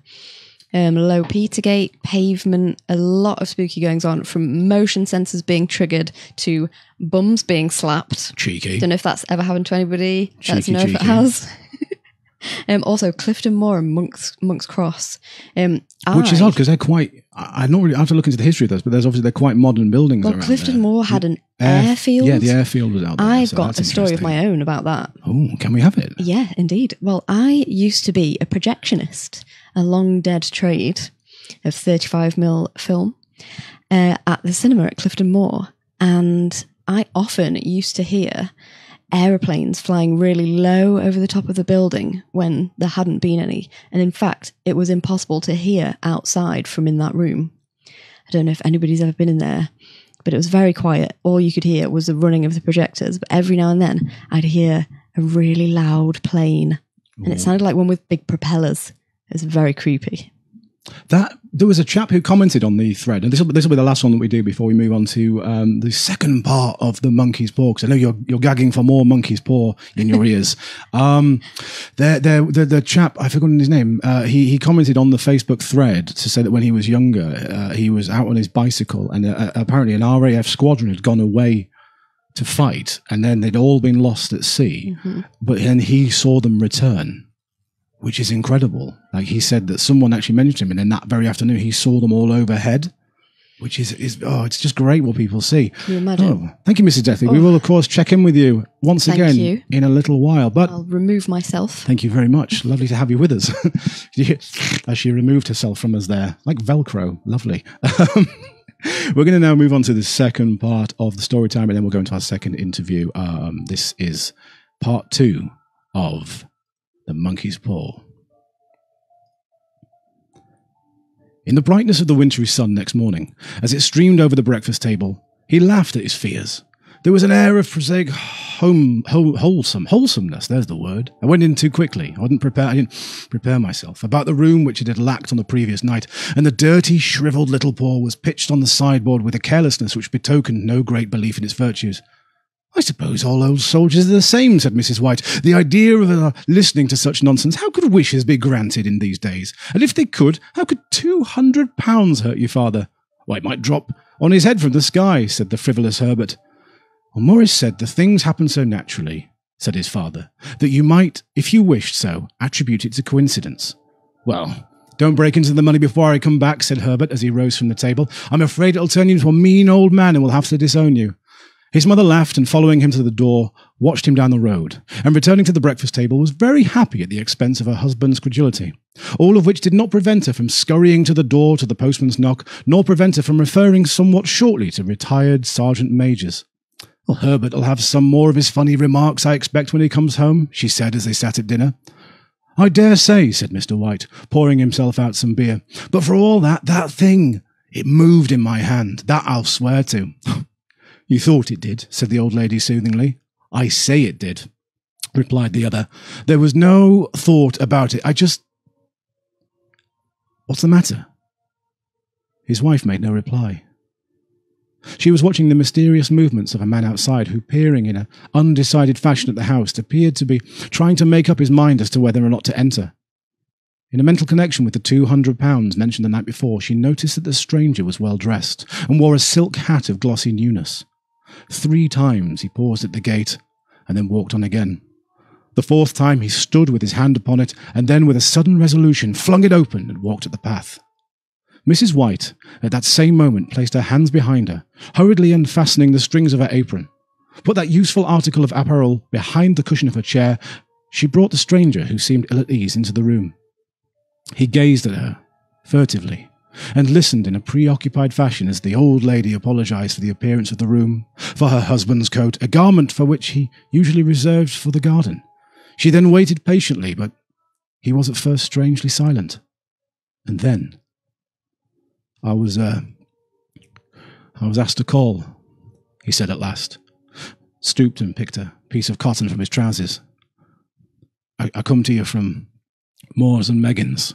Low Petergate, pavement, a lot of spooky goings on, from motion sensors being triggered to bums being slapped. Cheeky. Don't know if that's ever happened to anybody. Let's know if it has. Also, Clifton Moor and Monk's Cross. Which is odd because they're quite. I have to look into the history of those, but they're quite modern buildings. Well, around Clifton there. Moor had an airfield. Yeah, the airfield was out there. I've got a story of my own about that. Oh, can we have it? Yeah, indeed. Well, I used to be a projectionist, a long dead trade of 35mm film at the cinema at Clifton Moor, and I often used to hear aeroplanes flying really low over the top of the building when there hadn't been any. And in fact, it was impossible to hear outside from in that room. I don't know if anybody's ever been in there, but it was very quiet. All you could hear was the running of the projectors. But every now and then, I'd hear a really loud plane. And it sounded like one with big propellers. It was very creepy. There was a chap who commented on the thread, and this will be the last one that we do before we move on to the second part of the monkey's paw, because I know you're gagging for more monkey's paw in your ears. The chap, I've forgotten his name, he commented on the Facebook thread to say that when he was younger, he was out on his bicycle, and apparently an RAF squadron had gone away to fight, and then they'd all been lost at sea, but then he saw them return, which is incredible. Like, he said that someone actually mentioned him, and then that very afternoon he saw them all overhead, which is it's just great what people see. Can you imagine? Oh, thank you, Mrs. Deathley. We will, of course, check in with you once again in a little while. But I'll remove myself. Thank you very much. Lovely to have you with us. As she removed herself from us there, like Velcro. Lovely. We're going to now move on to the second part of the story time, and then we'll go into our second interview. This is part 2 of The Monkey's Paw. In the brightness of the wintry sun next morning, as it streamed over the breakfast table, he laughed at his fears. There was an air of prosaic wholesomeness, there's the word. I went in too quickly. I didn't prepare myself about the room which it had lacked on the previous night, and the dirty, shriveled little paw was pitched on the sideboard with a carelessness which betokened no great belief in its virtues. "I suppose all old soldiers are the same," said Mrs. White. "The idea of listening to such nonsense. How could wishes be granted in these days? And if they could, how could £200 hurt your father?" "Why, it might drop on his head from the sky," said the frivolous Herbert. "Well, Morris said the things happen so naturally," said his father, "that you might, if you wished so, attribute it to coincidence." "Well, don't break into the money before I come back," said Herbert as he rose from the table. "I'm afraid it'll turn you into a mean old man and will have to disown you." His mother laughed, and following him to the door, watched him down the road, and returning to the breakfast table was very happy at the expense of her husband's credulity, all of which did not prevent her from scurrying to the door to the postman's knock, nor prevent her from referring somewhat shortly to retired sergeant majors. "Well, Herbert'll have some more of his funny remarks, I expect, when he comes home," she said as they sat at dinner. "I dare say," said Mr. White, pouring himself out some beer. "But for all that, that thing, It moved in my hand, that I'll swear to. You thought it did, said the old lady soothingly. I say it did, replied the other. There was no thought about it. What's the matter? His wife made no reply. She was watching the mysterious movements of a man outside who, peering in an undecided fashion at the house, appeared to be trying to make up his mind as to whether or not to enter. In a mental connection with the £200 mentioned the night before, she noticed that the stranger was well dressed and wore a silk hat of glossy newness. 3 times he paused at the gate and then walked on again. The 4th time he stood with his hand upon it and then with a sudden resolution flung it open and walked up the path. Mrs. White at that same moment placed her hands behind her, hurriedly unfastening the strings of her apron. Put that useful article of apparel behind the cushion of her chair. She brought the stranger, who seemed ill at ease, into the room. He gazed at her, furtively, and listened in a preoccupied fashion as the old lady apologized for the appearance of the room, for her husband's coat, a garment for which he usually reserved for the garden. She then waited patiently, but he was at first strangely silent. And then I was asked to call, he said at last, stooped and picked a piece of cotton from his trousers. I come to you from Moores and Meggins.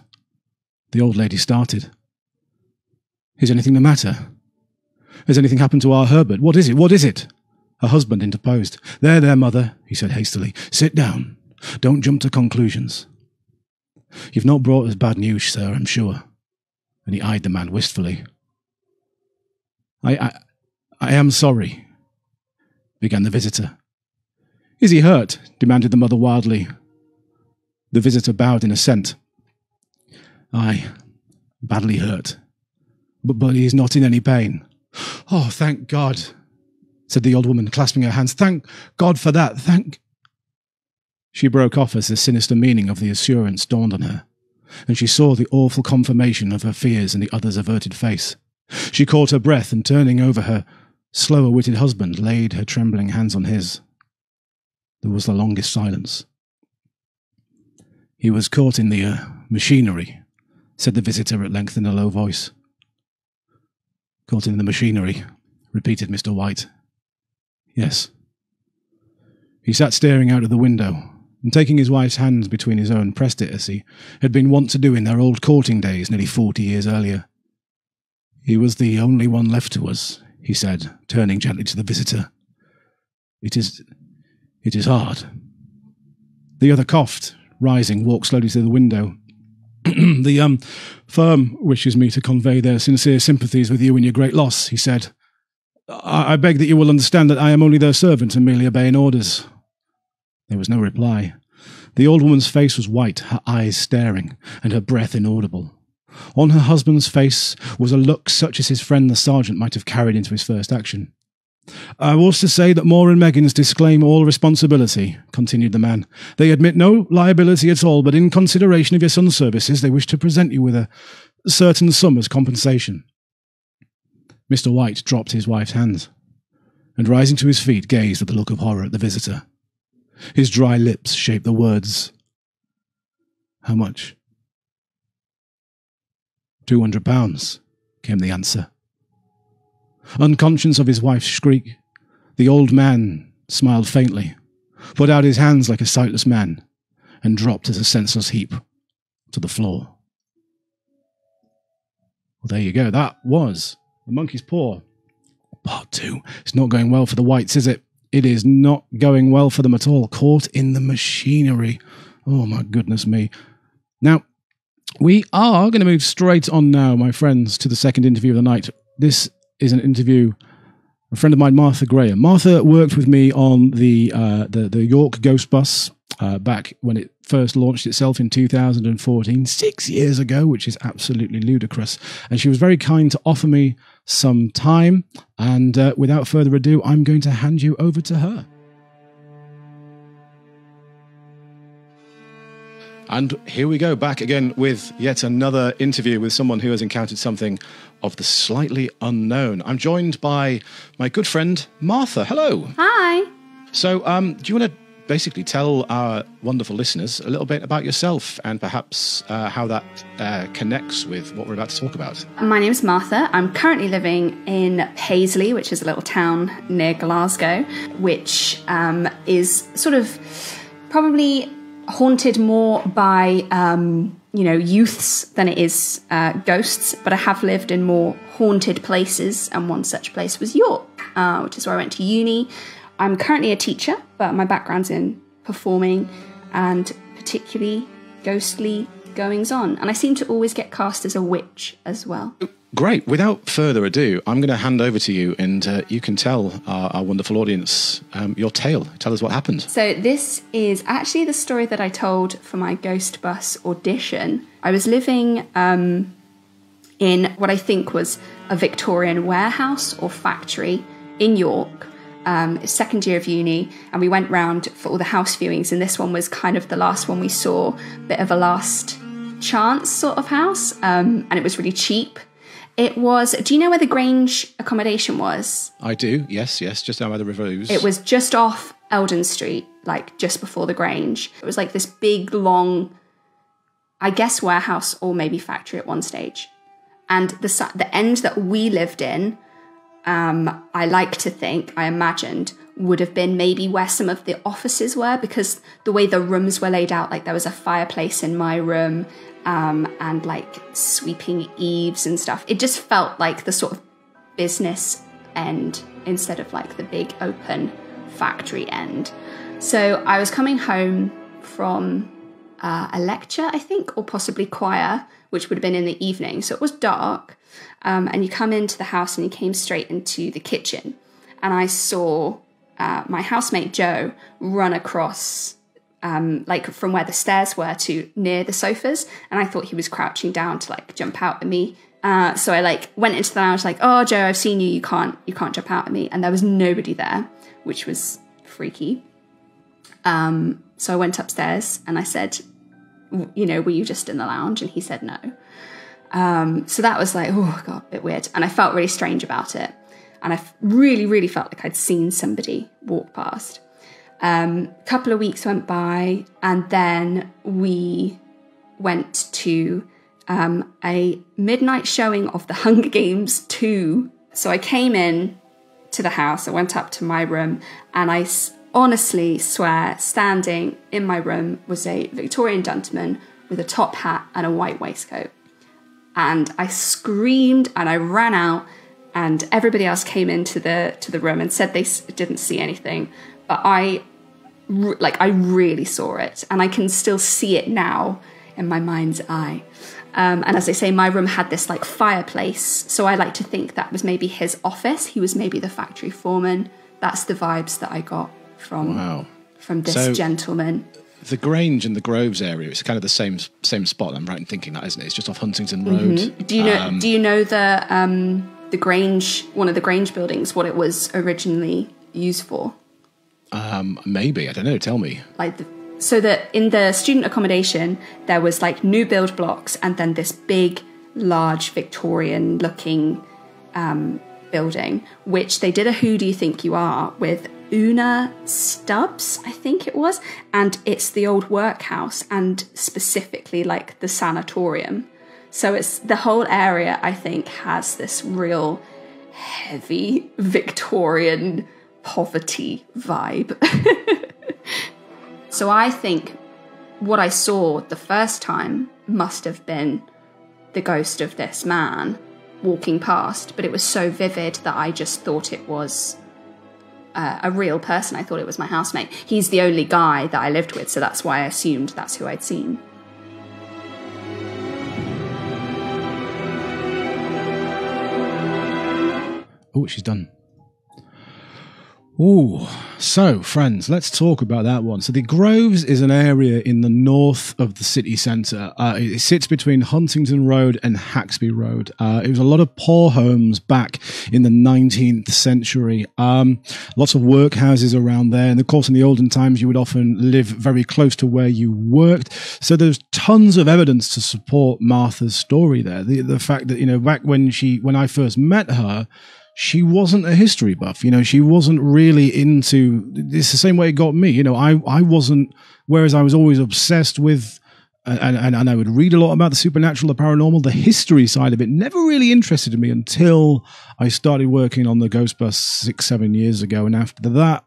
The old lady started. Is anything the matter? Has anything happened to our Herbert? What is it? What is it? Her husband interposed. There, mother, he said hastily. Sit down. Don't jump to conclusions. You've not brought us bad news, sir, I'm sure. And he eyed the man wistfully. I am sorry, began the visitor. Is he hurt? Demanded the mother wildly. The visitor bowed in assent. Aye, badly hurt. But he is not in any pain. Oh, thank God, said the old woman, clasping her hands. Thank God for that, thank... She broke off as the sinister meaning of the assurance dawned on her, and she saw the awful confirmation of her fears in the other's averted face. She caught her breath and, turning over her slower-witted husband, laid her trembling hands on his. There was the longest silence. He was caught in the machinery, said the visitor at length in a low voice. Caught in the machinery, repeated Mr. White. Yes. He sat staring out of the window, and taking his wife's hands between his own, pressed it as he had been wont to do in their old courting days nearly 40 years earlier. He was the only one left to us, he said, turning gently to the visitor. It is hard. The other coughed, rising, walked slowly to the window. The firm wishes me to convey their sincere sympathies with you in your great loss, he said. I beg that you will understand that I am only their servant and merely obeying orders. There was no reply. The old woman's face was white, her eyes staring, and her breath inaudible. On her husband's face was a look such as his friend the sergeant might have carried into his first action. I was to say that Moore and Meggins disclaim all responsibility, continued the man. They admit no liability at all, but in consideration of your son's services, they wish to present you with a certain sum as compensation. Mr. White dropped his wife's hands, and rising to his feet, gazed with a look of horror at the visitor. His dry lips shaped the words. How much? £200, came the answer. Unconscious of his wife's shriek, the old man smiled faintly, put out his hands like a sightless man, and dropped as a senseless heap to the floor. Well, there you go. That was The Monkey's Paw, Part 2. It's not going well for the Whites, is it? It is not going well for them at all. Caught in the machinery. Oh, my goodness me. Now, we are going to move straight on now, my friends, to the second interview of the night. This is an interview, a friend of mine, Martha Graham. Martha worked with me on the York Ghost Bus back when it first launched itself in 2014, 6 years ago, which is absolutely ludicrous. And she was very kind to offer me some time. And without further ado, I'm going to hand you over to her. And here we go, back again with yet another interview with someone who has encountered something of the slightly unknown. I'm joined by my good friend, Martha. Hello. Hi. So, do you want to basically tell our wonderful listeners a little bit about yourself and perhaps how that connects with what we're about to talk about. My name is Martha. I'm currently living in Paisley, which is a little town near Glasgow, which is sort of probably haunted more by youths than it is ghosts, but I have lived in more haunted places, and one such place was York, which is where I went to uni. I'm currently a teacher, but my background's in performing and particularly ghostly goings-on, and I seem to always get cast as a witch as well. Great. Without further ado, I'm going to hand over to you, and you can tell our wonderful audience your tale. Tell us what happened. So this is actually the story that I told for my Ghost Bus audition. I was living in what I think was a Victorian warehouse or factory in York, second year of uni, and we went round for all the house viewings, and this one was kind of the last one we saw, bit of a last chance sort of house, and it was really cheap. It was, do you know where the Grange accommodation was? I do, yes, just down by the River Ouse. It was just off Eldon Street, like just before the Grange. It was like this big, long, I guess warehouse or maybe factory at one stage. And the end that we lived in, I like to think, I imagined, would have been maybe where some of the offices were, because the way the rooms were laid out, like there was a fireplace in my room, and like sweeping eaves and stuff. It just felt like the sort of business end instead of like the big open factory end. So I was coming home from a lecture, I think, or possibly choir, which would have been in the evening. So it was dark, and you come into the house and you came straight into the kitchen. And I saw my housemate Joe run across like from where the stairs were to near the sofas, and I thought he was crouching down to like jump out at me. So I like went into the lounge like, "Oh, Joe, I've seen you. You can't jump out at me." And there was nobody there, which was freaky. So I went upstairs and I said, "Were you just in the lounge?" And he said no. So that was like, oh god, a bit weird, and I felt really strange about it, and I really, really felt like I'd seen somebody walk past. A couple of weeks went by, and then we went to a midnight showing of The Hunger Games 2. So I came in to the house, I went up to my room, and I honestly swear, standing in my room was a Victorian gentleman with a top hat and a white waistcoat. And I screamed and I ran out, and everybody else came into the room and said they didn't see anything. But I really saw it, and I can still see it now in my mind's eye. And as I say, my room had this like fireplace, so I like to think that was maybe his office. He was maybe the factory foreman. That's the vibes that I got from this gentleman. The Grange and the Groves area, it's kind of the same spot. I'm right in thinking that, isn't it? It's just off Huntington Road. Mm-hmm. Do you know the Grange, one of the Grange buildings, what it was originally used for? Maybe, I don't know. Tell me. So that in the student accommodation, there was like new build blocks, and then this big, large Victorian-looking building, which they did a Who Do You Think You Are with Una Stubbs, I think it was, and it's the old workhouse, and specifically like the sanatorium. So it's the whole area, I think, has this real heavy Victorian poverty vibe. So I think what I saw the first time must have been the ghost of this man walking past, but it was so vivid that I just thought it was a real person. I thought it was my housemate. He's the only guy that I lived with, so that's why I assumed that's who I'd seen. Oh, she's done. Ooh, so friends, let's talk about that one. So the Groves is an area in the north of the city centre. It sits between Huntington Road and Haxby Road. It was a lot of poor homes back in the 19th century. Lots of workhouses around there. And of course, in the olden times, you would often live very close to where you worked. So there's tons of evidence to support Martha's story there. The fact that, back when I first met her, she wasn't a history buff. She wasn't really into, it's the same way it got me. I wasn't, whereas I was always obsessed with, and I would read a lot about the supernatural, the paranormal, the history side of it never really interested me until I started working on the Ghostbusters 6-7 years ago. And after that,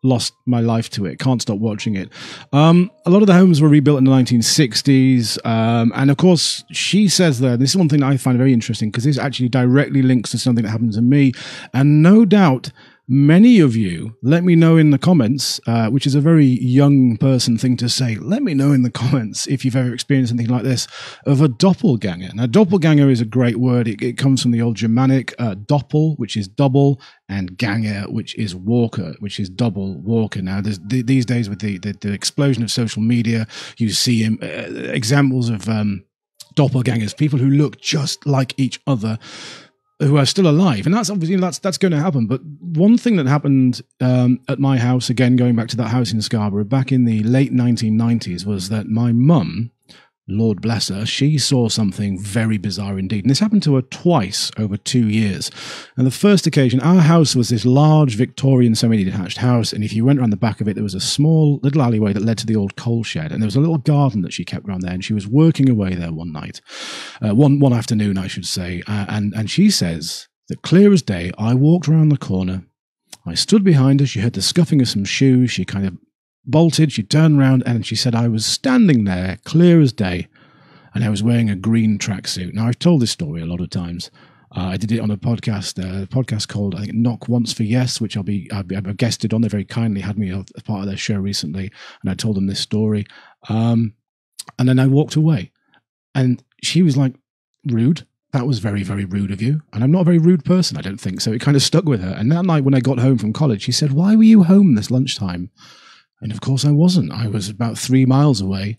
lost my life to it. Can't stop watching it. A lot of the homes were rebuilt in the 1960s. And of course, she says there, this is one thing that I find very interesting because this actually directly links to something that happened to me. And no doubt, many of you, let me know in the comments, which is a very young person thing to say. Let me know in the comments if you've ever experienced something like this of a doppelganger. Now, doppelganger is a great word. It comes from the old Germanic doppel, which is double, and ganger, which is walker, which is double walker. Now, these days with the explosion of social media, you see examples of doppelgangers, people who look just like each other, who are still alive. And that's obviously, that's going to happen. But one thing that happened at my house, again, going back to that house in Scarborough, back in the late 1990s, was that my mum, Lord bless her, she saw something very bizarre indeed. And this happened to her twice over 2 years. And the first occasion, our house was this large Victorian semi-detached house. And if you went around the back of it, there was a small little alleyway that led to the old coal shed. And there was a little garden that she kept around there. And she was working away there one night, one afternoon, I should say. And she says that clear as day, I walked around the corner. I stood behind her. She heard the scuffing of some shoes. She kind of bolted, she turned around, and she said I was standing there, clear as day, and I was wearing a green tracksuit. Now, I've told this story a lot of times. I did it on a podcast called, I think, Knock Once for Yes, which I've guested on. They very kindly had me as part of their show recently, and I told them this story. And then I walked away, and she was like, rude. That was very, very rude of you. And I'm not a very rude person, I don't think. So it kind of stuck with her. And that night when I got home from college, she said, why were you home this lunchtime? And of course I wasn't. I was about 3 miles away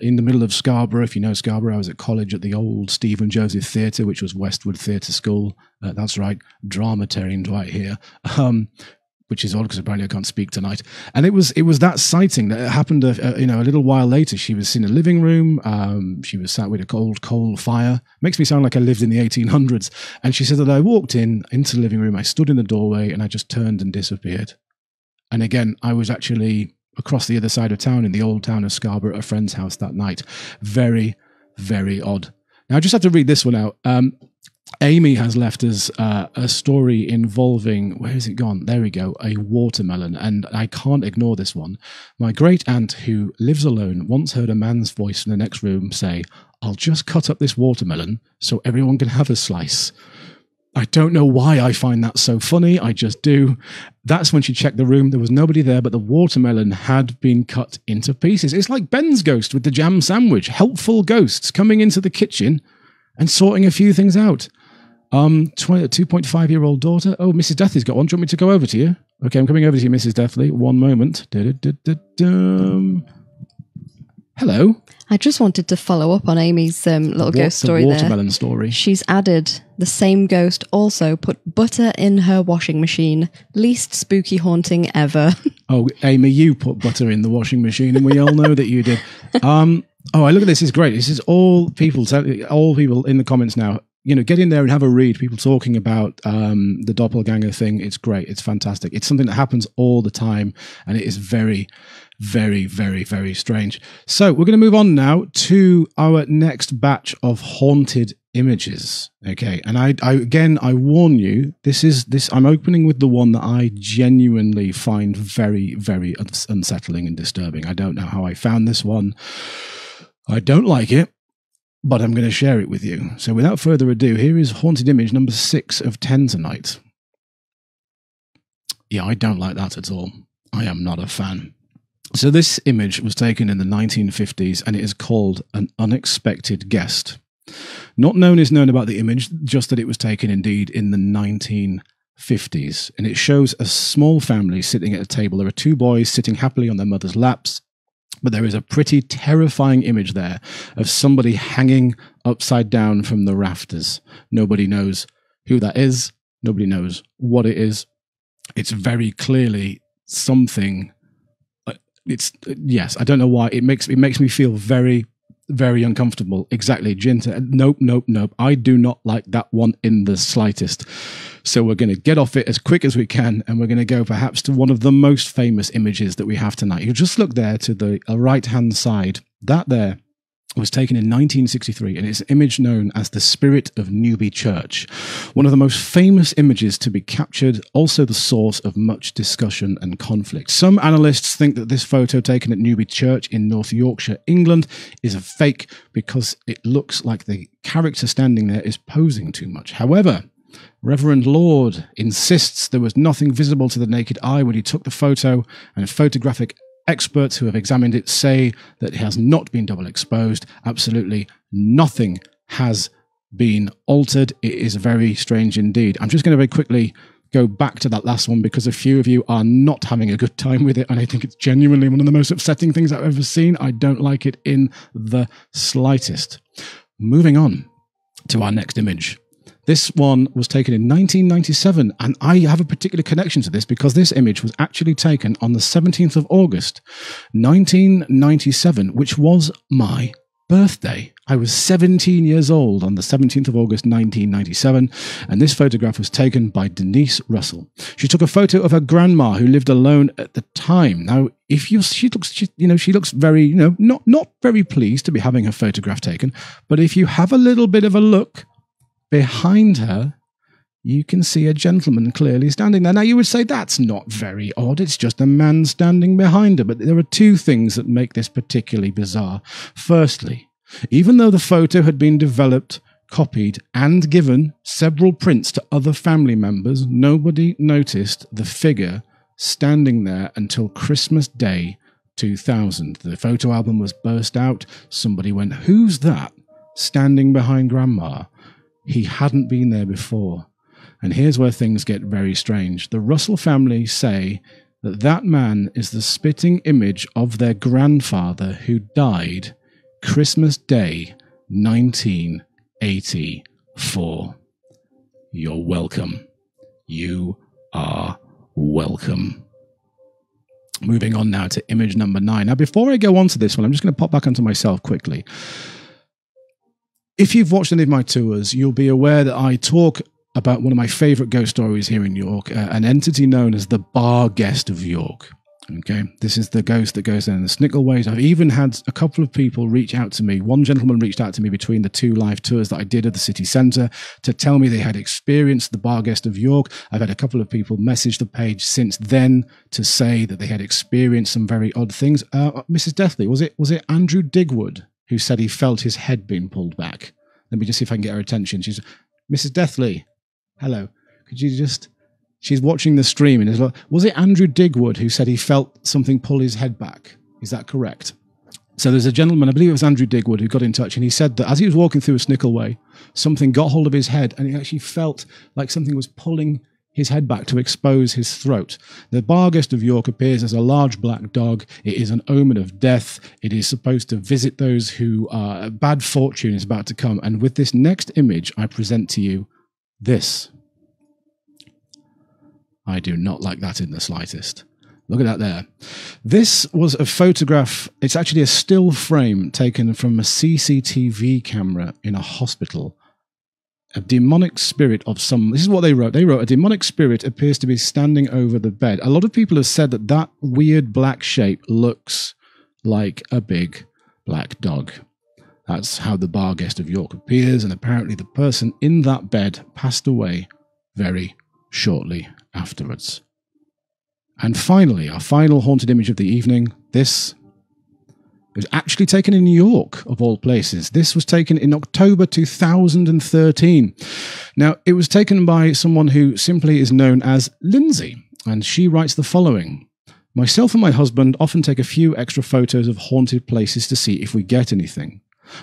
in the middle of Scarborough. If you know Scarborough, I was at college at the old Stephen Joseph Theatre, which was Westwood Theatre School. That's right, dramatarian Dwight here, which is odd because apparently I can't speak tonight. And it was that sighting that happened a little while later. She was in a living room. She was sat with a cold coal fire. Makes me sound like I lived in the 1800s. And she said that I walked into the living room. I stood in the doorway and I just turned and disappeared. And again, I was actually across the other side of town in the old town of Scarborough at a friend's house that night. Very, very odd. Now, I just have to read this one out. Amy has left us a story involving, where has it gone? There we go, a watermelon. And I can't ignore this one. My great aunt, who lives alone, once heard a man's voice from the next room say, I'll just cut up this watermelon so everyone can have a slice. I don't know why I find that so funny. I just do. That's when she checked the room. There was nobody there, but the watermelon had been cut into pieces. It's like Ben's ghost with the jam sandwich. Helpful ghosts coming into the kitchen and sorting a few things out. 2.5-year-old daughter. Oh, Mrs. Deathley's got one. Do you want me to go over to you? Okay, I'm coming over to you, Mrs. Deathley. One moment. Hello. I just wanted to follow up on Amy's little ghost story there. The watermelon story. She's added, the same ghost also put butter in her washing machine. Least spooky haunting ever. Oh, Amy, you put butter in the washing machine, and we all know that you did. I look at this. It's great. This is all people in the comments now. Get in there and have a read. People talking about the doppelganger thing. It's great. It's fantastic. It's something that happens all the time, and it is very, very, very, very strange. So we're going to move on now to our next batch of haunted images. Okay, and I warn you. I'm opening with the one that I genuinely find very, very unsettling and disturbing. I don't know how I found this one. I don't like it, but I'm going to share it with you. So without further ado, here is haunted image number 6 of 10 tonight. Yeah, I don't like that at all. I am not a fan. So this image was taken in the 1950s, and it is called An Unexpected Guest. Not known is known about the image, just that it was taken indeed in the 1950s. And it shows a small family sitting at a table. There are 2 boys sitting happily on their mother's laps. But there is a pretty terrifying image there of somebody hanging upside down from the rafters. Nobody knows who that is. Nobody knows what it is. It's very clearly something. Yes, I don't know why. It makes me feel very, very uncomfortable. Exactly, Ginter. Nope. I do not like that one in the slightest. So we're going to get off it as quick as we can, and we're going to go perhaps to one of the most famous images that we have tonight. You just look there to the right-hand side. That there was taken in 1963, and it's an image known as the Spirit of Newby Church. One of the most famous images to be captured, also the source of much discussion and conflict. Some analysts think that this photo taken at Newby Church in North Yorkshire, England, is a fake because it looks like the character standing there is posing too much. However, Reverend Lord insists there was nothing visible to the naked eye when he took the photo, and photographic experts who have examined it say that it has not been double exposed. Absolutely nothing has been altered. It is very strange indeed. I'm just going to very quickly go back to that last one because a few of you are not having a good time with it, and I think it's genuinely one of the most upsetting things I've ever seen. I don't like it in the slightest. Moving on to our next image. This one was taken in 1997, and I have a particular connection to this because this image was actually taken on the 17th of August, 1997, which was my birthday. I was 17 years old on the 17th of August, 1997, and this photograph was taken by Denise Russell. She took a photo of her grandma who lived alone at the time. Now, she looks very, not very pleased to be having her photograph taken, but if you have a little bit of a look behind her, you can see a gentleman clearly standing there. Now, you would say that's not very odd. It's just a man standing behind her. But there are two things that make this particularly bizarre. Firstly, even though the photo had been developed, copied, and given several prints to other family members, nobody noticed the figure standing there until Christmas Day 2000. The photo album was burst out. Somebody went, "Who's that standing behind Grandma?" He hadn't been there before. And here's where things get very strange. The Russell family say that that man is the spitting image of their grandfather who died Christmas Day 1984. You're welcome. You are welcome. Moving on now to image number 9. Now, before I go on to this one, I'm just going to pop back onto myself quickly. If you've watched any of my tours, you'll be aware that I talk about one of my favourite ghost stories here in York, an entity known as the Bar Guest of York. Okay, this is the ghost that goes down the Snickelways. I've even had a couple of people reach out to me. One gentleman reached out to me between the 2 live tours that I did at the city centre to tell me they had experienced the Bar Guest of York. I've had a couple of people message the page since then to say that they had experienced some very odd things. Mrs. Deathley, was it Andrew Digwood who said he felt his head being pulled back? Let me just see if I can get her attention. She's Mrs. Deathley. Hello. Could you just... She's watching the stream and is like, was it Andrew Digwood who said he felt something pull his head back? Is that correct? So there's a gentleman, I believe it was Andrew Digwood, who got in touch, and he said that as he was walking through a Snickelway, something got hold of his head and he actually felt like something was pulling his head back to expose his throat. The Bar Guest of York appears as a large black dog. It is an omen of death. It is supposed to visit those who are bad fortune is about to come. And with this next image, I present to you this. I do not like that in the slightest. Look at that there. This was a photograph. It's actually a still frame taken from a CCTV camera in a hospital. A demonic spirit of some... This is what they wrote. They wrote, a demonic spirit appears to be standing over the bed. A lot of people have said that that weird black shape looks like a big black dog. That's how the Bar Guest of York appears, and apparently the person in that bed passed away very shortly afterwards. And finally, our final haunted image of the evening, this was actually taken in New York, of all places. This was taken in October 2013. Now, it was taken by someone who simply is known as Lindsay, and she writes the following. Myself and my husband often take a few extra photos of haunted places to see if we get anything.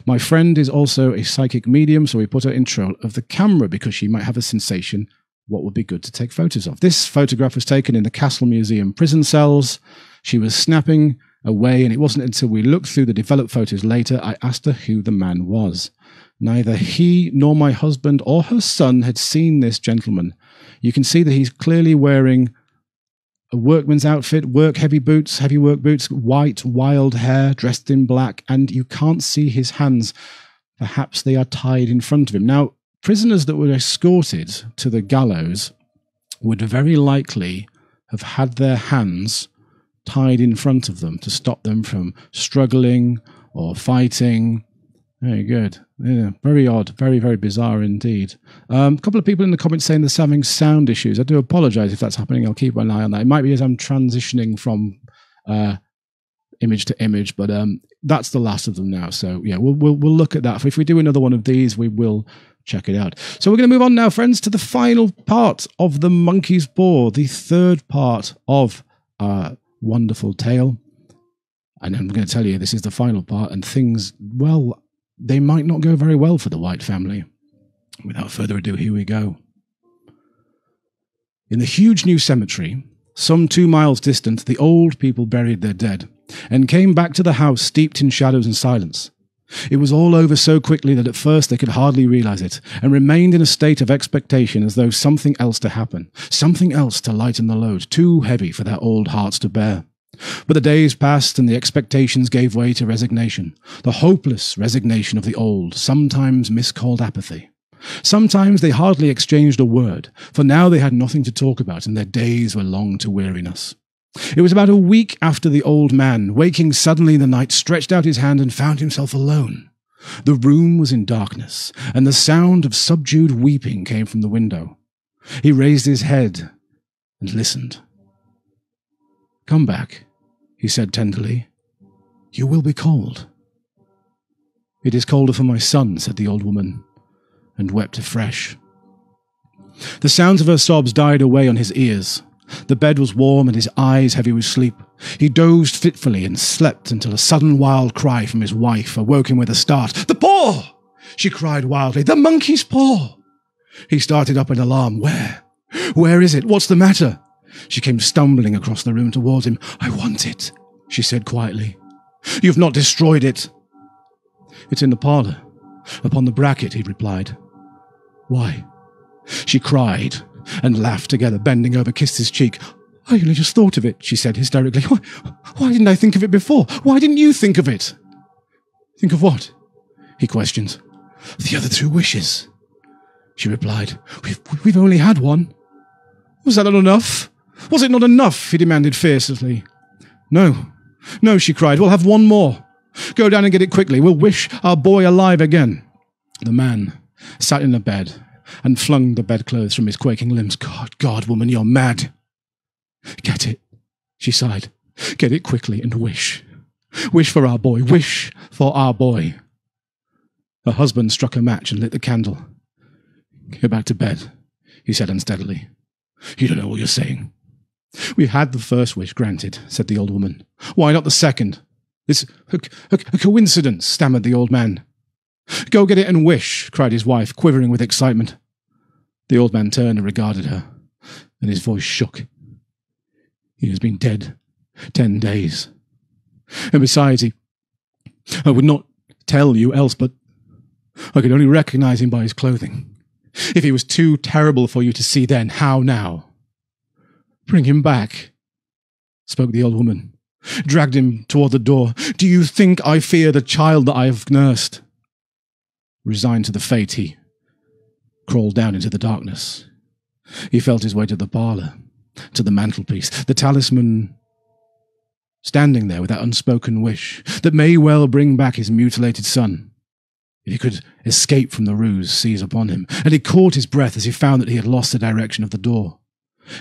My friend is also a psychic medium, so we put her in control of the camera because she might have a sensation what would be good to take photos of. This photograph was taken in the Castle Museum prison cells. She was snapping away, and it wasn't until we looked through the developed photos later I asked her who the man was. Neither he nor my husband or her son had seen this gentleman. You can see that he's clearly wearing a workman's outfit, heavy work boots, white, wild hair, dressed in black, and you can't see his hands. Perhaps they are tied in front of him. Now, prisoners that were escorted to the gallows would very likely have had their hands tied in front of them to stop them from struggling or fighting. Very good. Yeah, very odd. Very, very bizarre indeed. A couple of people in the comments saying they're having sound issues. I do apologise if that's happening. I'll keep an eye on that. It might be as I'm transitioning from image to image, but that's the last of them now. So yeah, we'll look at that. If we do another one of these, we will check it out. So we're going to move on now, friends, to the final part of the Monkey's Paw, the third part of our wonderful tale. And I'm going to tell you, this is the final part, and things, well, they might not go very well for the White family. Without further ado, here we go. In the huge new cemetery, some 2 miles distant, the old people buried their dead, and came back to the house steeped in shadows and silence. It was all over so quickly that at first they could hardly realize it, and remained in a state of expectation as though something else to happen, something else to lighten the load, too heavy for their old hearts to bear. But the days passed, and the expectations gave way to resignation, the hopeless resignation of the old, sometimes miscalled apathy. Sometimes they hardly exchanged a word, for now they had nothing to talk about, and their days were long to weariness. It was about a week after the old man, waking suddenly in the night, stretched out his hand and found himself alone. The room was in darkness, and the sound of subdued weeping came from the window. He raised his head and listened. "Come back," he said tenderly. "You will be cold." "It is colder for my son," said the old woman, and wept afresh. The sounds of her sobs died away on his ears. The bed was warm and his eyes heavy with sleep. He dozed fitfully and slept until a sudden wild cry from his wife awoke him with a start. "The paw!" she cried wildly. "The monkey's paw!" He started up in alarm. "Where? Where is it? What's the matter?" She came stumbling across the room towards him. "I want it," she said quietly. "You've not destroyed it." "It's in the parlour, upon the bracket," he replied. "Why?" She cried and laughed together, bending over, kissed his cheek. "I only just thought of it," she said hysterically. Why didn't I think of it before? Why didn't you think of it?" "Think of what?" he questioned. "The other 2 wishes," she replied. We've only had one." "Was that not enough? Was it not enough?" he demanded fiercely. No, she cried. "We'll have one more. Go down and get it quickly. We'll wish our boy alive again." The man sat in a bed and flung the bedclothes from his quaking limbs. God, woman, you're mad." "Get it," she sighed. "Get it quickly and wish. Wish for our boy. Wish for our boy." Her husband struck a match and lit the candle. "Go back to bed," he said unsteadily. "You don't know what you're saying." "We've had the first wish granted," said the old woman. "Why not the second?" "It's a coincidence," stammered the old man. "Go get it and wish," cried his wife, quivering with excitement. The old man turned and regarded her, and his voice shook. "He has been dead 10 days. And besides, I would not tell you else, but I could only recognize him by his clothing. If he was too terrible for you to see then, how now?" "Bring him back," spoke the old woman, dragged him toward the door. "Do you think I fear the child that I have nursed?" Resigned to the fate, he crawled down into the darkness. He felt his way to the parlour, to the mantelpiece, the talisman standing there with that unspoken wish that may well bring back his mutilated son. If he could escape from the ruse seize upon him, and he caught his breath as he found that he had lost the direction of the door.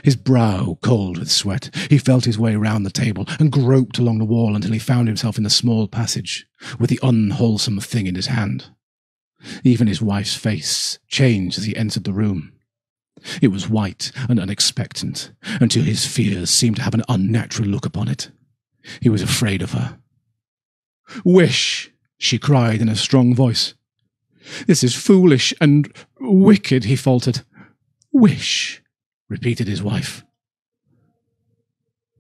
His brow cold with sweat, he felt his way round the table and groped along the wall until he found himself in the small passage with the unwholesome thing in his hand. Even his wife's face changed as he entered the room. It was white and unexpectant, until his fears seemed to have an unnatural look upon it. He was afraid of her. "Wish!" she cried in a strong voice. "This is foolish and wicked," he faltered. "Wish," repeated his wife.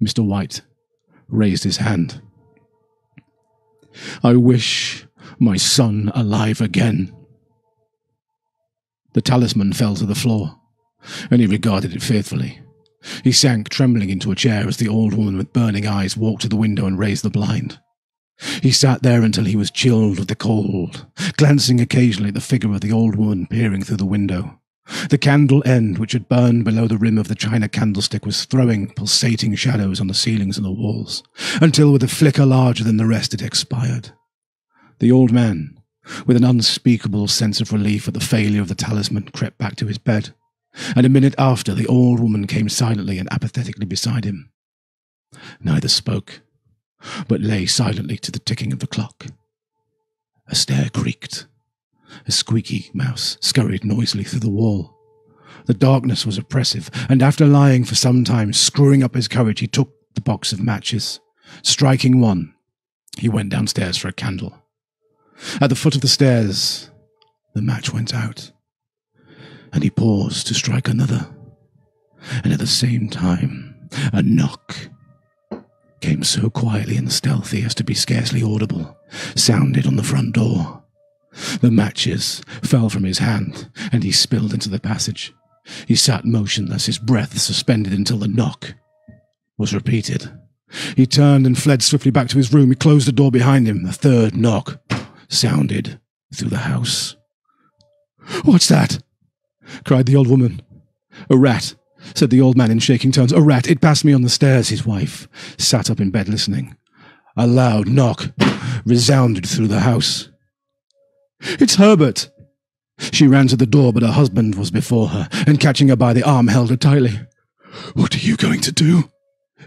Mr. White raised his hand. "I wish my son alive again." The talisman fell to the floor, and he regarded it fearfully. He sank trembling into a chair as the old woman with burning eyes walked to the window and raised the blind. He sat there until he was chilled with the cold, glancing occasionally at the figure of the old woman peering through the window. The candle end, which had burned below the rim of the china candlestick, was throwing pulsating shadows on the ceilings and the walls, until with a flicker larger than the rest it expired. The old man, with an unspeakable sense of relief at the failure of the talisman, crept back to his bed, and a minute after the old woman came silently and apathetically beside him. Neither spoke, but lay silently to the ticking of the clock. A stair creaked. A squeaky mouse scurried noisily through the wall. The darkness was oppressive, and after lying for some time, screwing up his courage, he took the box of matches. Striking one, he went downstairs for a candle. At the foot of the stairs, the match went out, and he paused to strike another. And at the same time, a knock came so quietly and stealthy as to be scarcely audible, sounded on the front door. The matches fell from his hand, and he spilled into the passage. He sat motionless, his breath suspended until the knock was repeated. He turned and fled swiftly back to his room. He closed the door behind him. A third knock sounded through the house. "What's that?" cried the old woman. "A rat," said the old man in shaking tones. "A rat. It passed me on the stairs." His wife sat up in bed listening. A loud knock resounded through the house. "It's Herbert!" She ran to the door, but her husband was before her, and catching her by the arm, held her tightly. "What are you going to do?"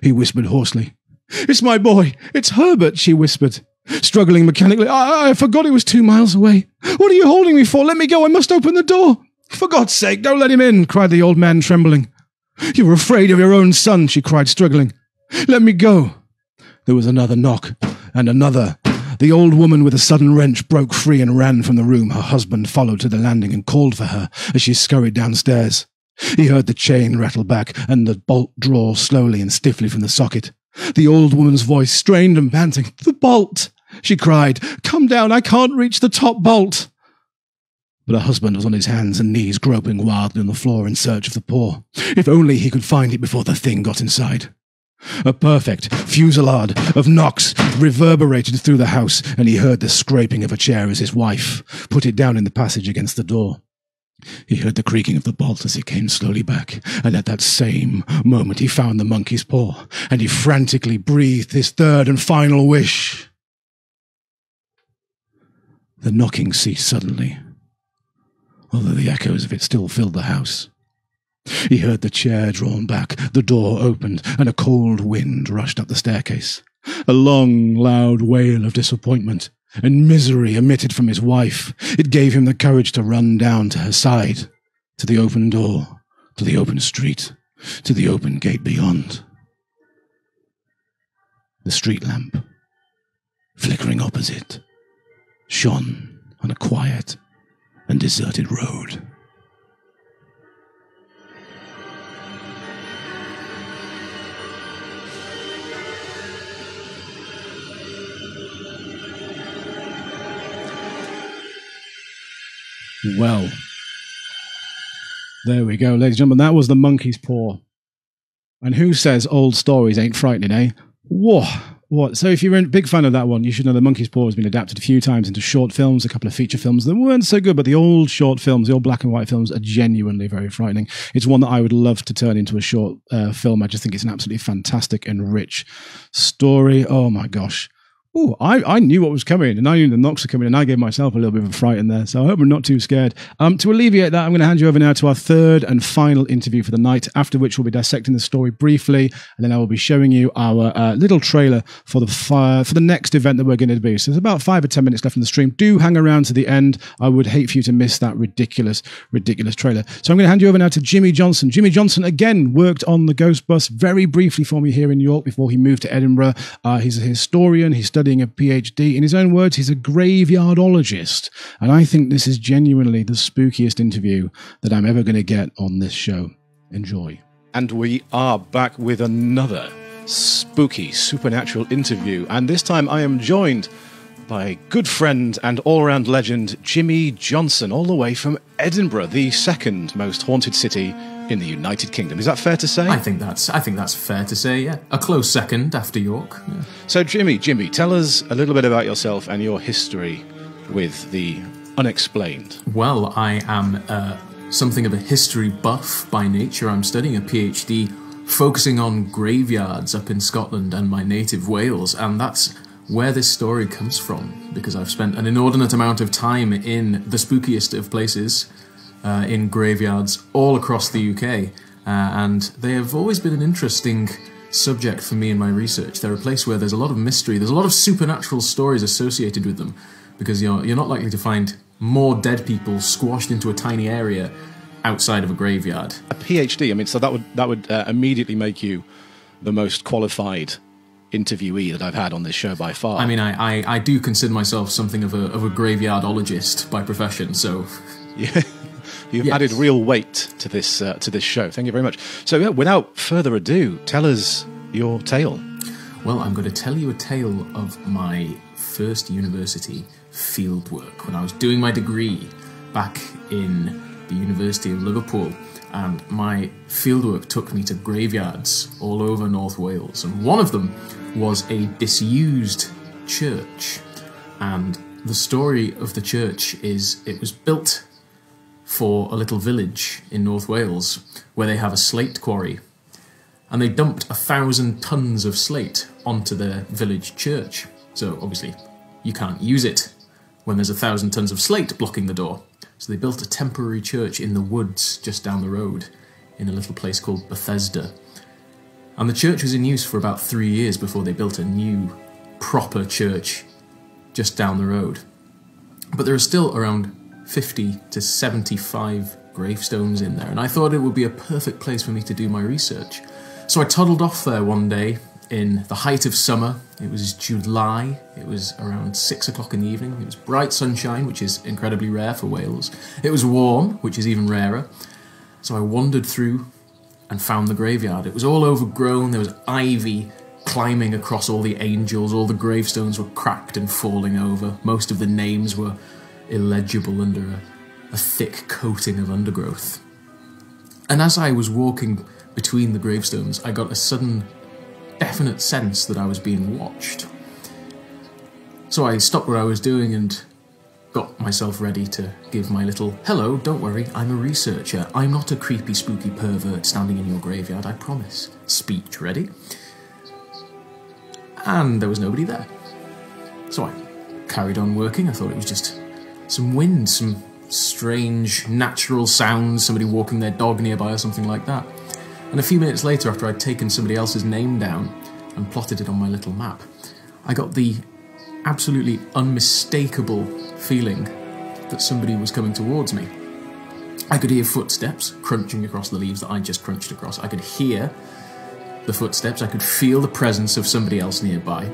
he whispered hoarsely. "It's my boy! It's Herbert!" she whispered, struggling mechanically. I forgot he was 2 miles away. "What are you holding me for? Let me go! I must open the door!" "For God's sake, don't let him in!" cried the old man, trembling. "You were afraid of your own son," she cried, struggling. "Let me go!" There was another knock, and another. The old woman with a sudden wrench broke free and ran from the room. Her husband followed to the landing and called for her as she scurried downstairs. He heard the chain rattle back and the bolt draw slowly and stiffly from the socket. The old woman's voice, strained and panting. "The bolt!" she cried. "Come down, I can't reach the top bolt." But her husband was on his hands and knees, groping wildly on the floor in search of the paw. If only he could find it before the thing got inside. A perfect fusillade of knocks reverberated through the house, and he heard the scraping of a chair as his wife put it down in the passage against the door. He heard the creaking of the bolt as it came slowly back, and at that same moment he found the monkey's paw, and he frantically breathed his third and final wish. The knocking ceased suddenly, although the echoes of it still filled the house. He heard the chair drawn back, the door opened, and a cold wind rushed up the staircase. A long, loud wail of disappointment and misery emitted from his wife. It gave him the courage to run down to her side, to the open door, to the open street, to the open gate beyond. The street lamp, flickering opposite, shone on a quiet and deserted road. Well, there we go, ladies and gentlemen. That was The Monkey's Paw. And who says old stories ain't frightening, eh? Whoa! What? So if you're a big fan of that one, you should know The Monkey's Paw has been adapted a few times into short films, a couple of feature films that weren't so good, but the old short films, the old black and white films, are genuinely very frightening. It's one that I would love to turn into a short film. I just think it's an absolutely fantastic and rich story. Oh my gosh. Oh, I knew what was coming, and I knew the knocks were coming, and I gave myself a little bit of a fright in there, so I hope we're not too scared. To alleviate that, I'm going to hand you over now to our third and final interview for the night, after which we'll be dissecting the story briefly, and then I will be showing you our little trailer for the next event that we're going to do. So there's about 5 or 10 minutes left in the stream. Do hang around to the end. I would hate for you to miss that ridiculous trailer. So I'm going to hand you over now to Jimmy Johnson. Jimmy Johnson, again, worked on the Ghost Bus very briefly for me here in York before he moved to Edinburgh. He's a historian. He's studying a PhD. In his own words, he's a graveyardologist. And I think this is genuinely the spookiest interview that I'm ever going to get on this show. Enjoy. And we are back with another spooky, supernatural interview. And this time I am joined by good friend and all-round legend Jimmy Johnson, all the way from Edinburgh, the second most haunted city in the United Kingdom. Is that fair to say? I think that's fair to say, yeah. A close second after York. Yeah. So, Jimmy, tell us a little bit about yourself and your history with the unexplained. Well, I am something of a history buff by nature. I'm studying a PhD focusing on graveyards up in Scotland and my native Wales, and that's where this story comes from, because I've spent an inordinate amount of time in the spookiest of places, in graveyards all across the UK, and they have always been an interesting subject for me in my research. They're a place where there's a lot of mystery, there's a lot of supernatural stories associated with them, because you're not likely to find more dead people squashed into a tiny area outside of a graveyard. A PhD, I mean, so that would immediately make you the most qualified interviewee that I've had on this show by far. I mean, I do consider myself something of a graveyardologist by profession, so... Yeah. You've added real weight to this show. Thank you very much. So, yeah, without further ado, tell us your tale. Well, I'm going to tell you a tale of my first university fieldwork when I was doing my degree back in the University of Liverpool. And my fieldwork took me to graveyards all over North Wales. And one of them was a disused church. And the story of the church is it was built for a little village in North Wales where they have a slate quarry, and they dumped 1,000 tons of slate onto their village church. So obviously you can't use it when there's 1,000 tons of slate blocking the door. So they built a temporary church in the woods just down the road in a little place called Bethesda. And the church was in use for about 3 years before they built a new proper church just down the road. But there are still around 50 to 75 gravestones in there, and I thought it would be a perfect place for me to do my research. So I toddled off there one day in the height of summer. It was July, it was around 6 o'clock in the evening, it was bright sunshine, which is incredibly rare for Wales. It was warm, which is even rarer. So I wandered through and found the graveyard. It was all overgrown, there was ivy climbing across all the angels, all the gravestones were cracked and falling over, most of the names were illegible under a thick coating of undergrowth. And as I was walking between the gravestones, I got a sudden, definite sense that I was being watched. So I stopped what I was doing and got myself ready to give my little, "Hello, don't worry, I'm a researcher. I'm not a creepy, spooky pervert standing in your graveyard, I promise," speech ready. And there was nobody there. So I carried on working. I thought it was just some wind, some strange natural sounds, somebody walking their dog nearby or something like that. And a few minutes later, after I'd taken somebody else's name down and plotted it on my little map, I got the absolutely unmistakable feeling that somebody was coming towards me. I could hear footsteps crunching across the leaves that I just crunched across. I could hear the footsteps, I could feel the presence of somebody else nearby.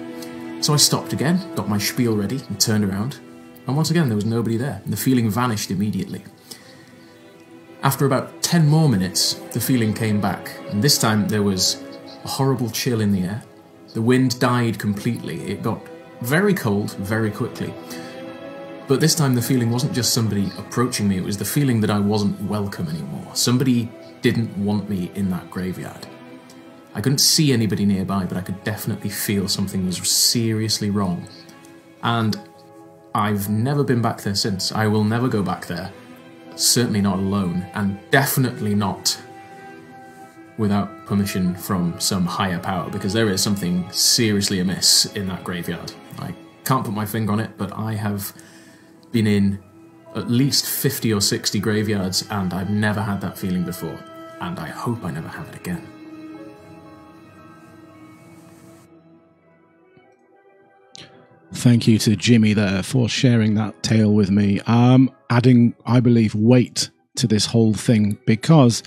So I stopped again, got my spiel ready and turned around. And once again, there was nobody there, and the feeling vanished immediately. After about 10 more minutes, the feeling came back, and this time there was a horrible chill in the air. The wind died completely. It got very cold very quickly. But this time the feeling wasn't just somebody approaching me, it was the feeling that I wasn't welcome anymore. Somebody didn't want me in that graveyard. I couldn't see anybody nearby, but I could definitely feel something was seriously wrong. And I've never been back there since. I will never go back there. Certainly not alone, and definitely not without permission from some higher power, because there is something seriously amiss in that graveyard. I can't put my finger on it, but I have been in at least 50 or 60 graveyards, and I've never had that feeling before, and I hope I never have it again. Thank you to Jimmy there for sharing that tale with me. Adding, I believe, weight to this whole thing, because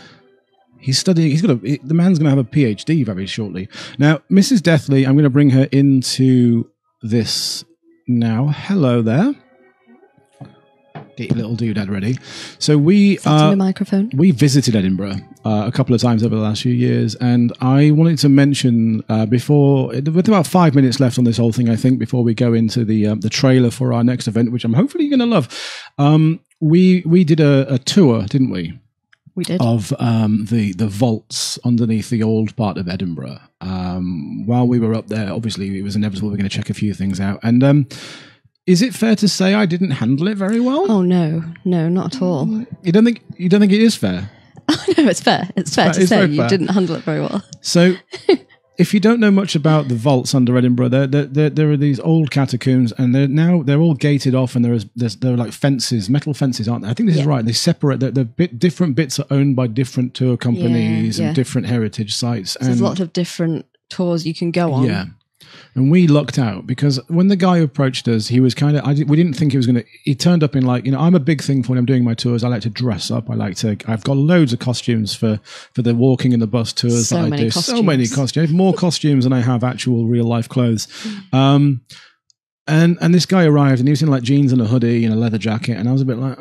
he's studying. The man's going to have a PhD very shortly. Now, Mrs. Deathley, I'm going to bring her into this now. Hello there. Get your little doodad ready. So we visited Edinburgh a couple of times over the last few years, and I wanted to mention with about 5 minutes left on this whole thing, I think, before we go into the trailer for our next event, which I'm hopefully going to love. We did a tour, didn't we? We did. Of the vaults underneath the old part of Edinburgh. While we were up there, obviously it was inevitable we were going to check a few things out. And is it fair to say I didn't handle it very well? Oh no, not at all. You don't think it is fair? Oh no, it's fair. It's fair to say you didn't handle it very well. So, if you don't know much about the vaults under Edinburgh, there are these old catacombs, and they're all gated off, and there are like fences, metal fences, aren't there? I think this is right. They separate. Different bits are owned by different tour companies and different heritage sites. So there's a lot of different tours you can go on. Yeah. And we lucked out because when the guy approached us, he was kind of, we didn't think he was going to, he turned up in like, I'm a big thing for when I'm doing my tours. I like to dress up. I've got loads of costumes for the walking and the bus tours that I do. So many costumes, more costumes than I have actual real life clothes. And this guy arrived and he was in like jeans and a hoodie and a leather jacket. And I was a bit like,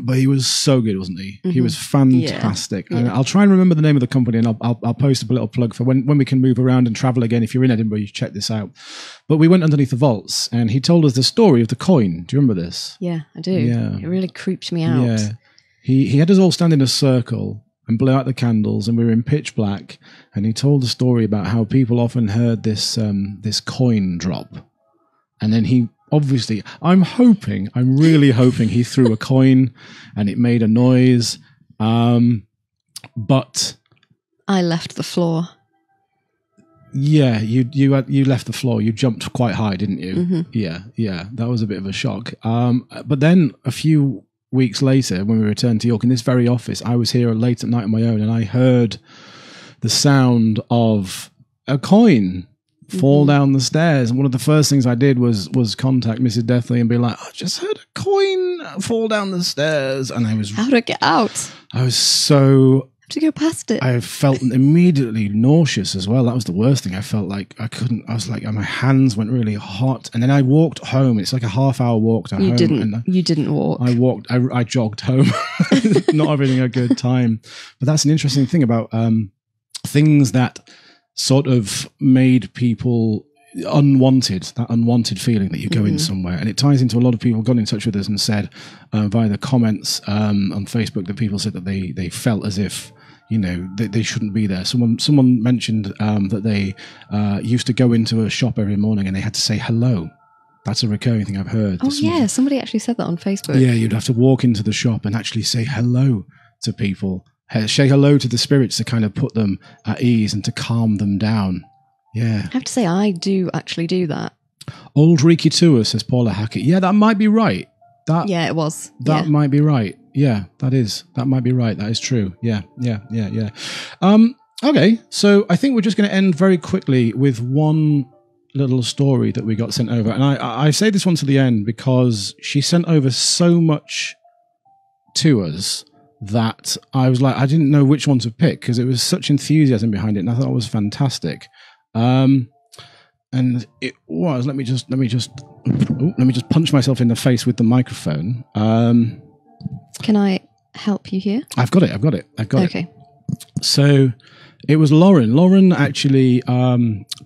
but he was so good, wasn't he? Mm-hmm. He was fantastic. Yeah. And I'll try and remember the name of the company, and I'll post up a little plug for when we can move around and travel again. If you're in Edinburgh, you should check this out. But we went underneath the vaults, and he told us the story of the coin. Do you remember this? Yeah, I do. Yeah. It really creeped me out. Yeah. He had us all stand in a circle and blow out the candles, and we were in pitch black. And he told the story about how people often heard this coin drop, and then he. Obviously, I'm really hoping he threw a coin and it made a noise. But I left the floor. Yeah, you left the floor. You jumped quite high, didn't you? Mm-hmm. Yeah. That was a bit of a shock. But then a few weeks later, when we returned to York, in this very office, I was here late at night on my own, and I heard the sound of a coin fall down the stairs, and one of the first things I did was contact Mrs. Deathley and be like, I just heard a coin fall down the stairs, and how to get out? I was so to go past it. I felt immediately nauseous as well. That was the worst thing. I felt like I was like, my hands went really hot, and then I walked home. It's like a half-hour walk to home. You didn't walk. I jogged home, not having a good time. But that's an interesting thing about things that sort of made people that unwanted feeling that you go in somewhere. And it ties into a lot of people got in touch with us and said via the comments on Facebook that people said that they felt as if, they shouldn't be there. Someone mentioned that they used to go into a shop every morning and they had to say hello. That's a recurring thing I've heard. Oh, yeah. Somebody actually said that on Facebook. Yeah, you'd have to walk into the shop and actually say hello to people. Say hello to the spirits to kind of put them at ease and to calm them down. Yeah. I have to say, I do actually do that. Old Reiki Tour, says Paula Hackett. Yeah, that might be right. Yeah, it was. That might be right. Yeah, that might be right. That is true. Yeah. Okay, so I think we're just going to end very quickly with one little story that we got sent over. And I say this one to the end because she sent over so much to us that I was like, I didn't know which one to pick because it was such enthusiasm behind it, and I thought it was fantastic. And it was. Let me just punch myself in the face with the microphone. Can I help you here? I've got it. Okay. So it was Lauren. Lauren actually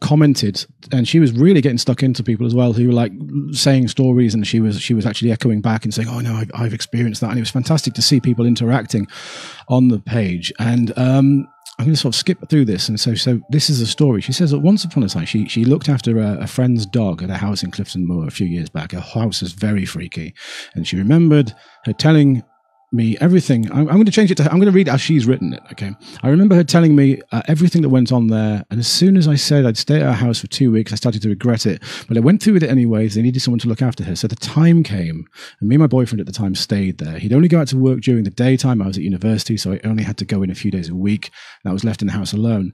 commented, and she was really getting stuck into people as well who were like saying stories, and she was actually echoing back and saying, "Oh no, I've experienced that," and it was fantastic to see people interacting on the page. And I'm going to sort of skip through this. And so this is a story. She says that once upon a time, she looked after a friend's dog at a house in Clifton Moor a few years back. Her house is very freaky, and she remembered her telling me everything. I'm going to change it to her. I'm going to read it as she's written it. Okay. I remember her telling me everything that went on there. And as soon as I said I'd stay at her house for 2 weeks, I started to regret it. But I went through with it anyways. They needed someone to look after her. So the time came, and me and my boyfriend at the time stayed there. He'd only go out to work during the daytime. I was at university, so I only had to go in a few days a week. And I was left in the house alone.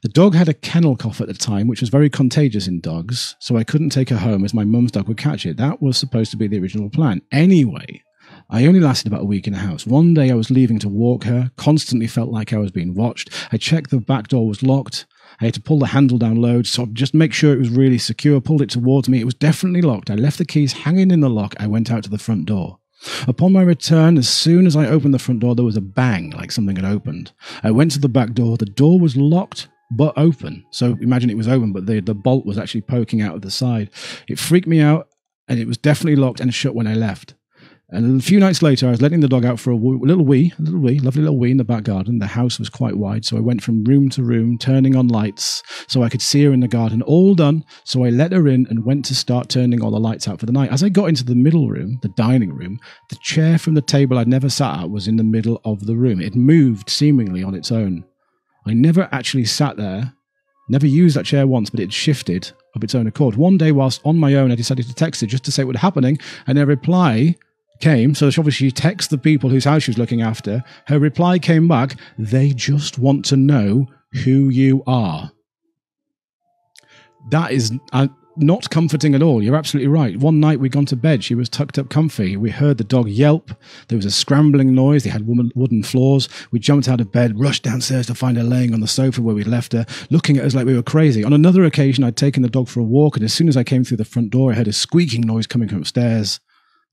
The dog had a kennel cough at the time, which was very contagious in dogs. So I couldn't take her home as my mum's dog would catch it. That was supposed to be the original plan. Anyway, I only lasted about a week in the house. One day I was leaving to walk her, constantly felt like I was being watched. I checked the back door was locked. I had to pull the handle down low, so just make sure it was really secure. Pulled it towards me. It was definitely locked. I left the keys hanging in the lock. I went out to the front door. Upon my return, as soon as I opened the front door, there was a bang, like something had opened. I went to the back door. The door was locked, but open. So imagine it was open, but the bolt was actually poking out of the side. It freaked me out, and it was definitely locked and shut when I left. And a few nights later, I was letting the dog out for a little wee, lovely little wee in the back garden. The house was quite wide, so I went from room to room, turning on lights so I could see her in the garden. All done, so I let her in and went to start turning all the lights out for the night. As I got into the middle room, the dining room, the chair from the table I'd never sat at was in the middle of the room. It moved seemingly on its own. I never actually sat there, never used that chair once, but it shifted of its own accord. One day, whilst on my own, I decided to text her just to say what was happening, and her reply came. So obviously she texts the people whose house she was looking after. Her reply came back, "They just want to know who you are." That is not comforting at all. You're absolutely right. One night we'd gone to bed. She was tucked up comfy. We heard the dog yelp. There was a scrambling noise. They had wooden floors. We jumped out of bed, rushed downstairs to find her laying on the sofa where we'd left her, looking at us like we were crazy. On another occasion, I'd taken the dog for a walk, and as soon as I came through the front door, I heard a squeaking noise coming from upstairs.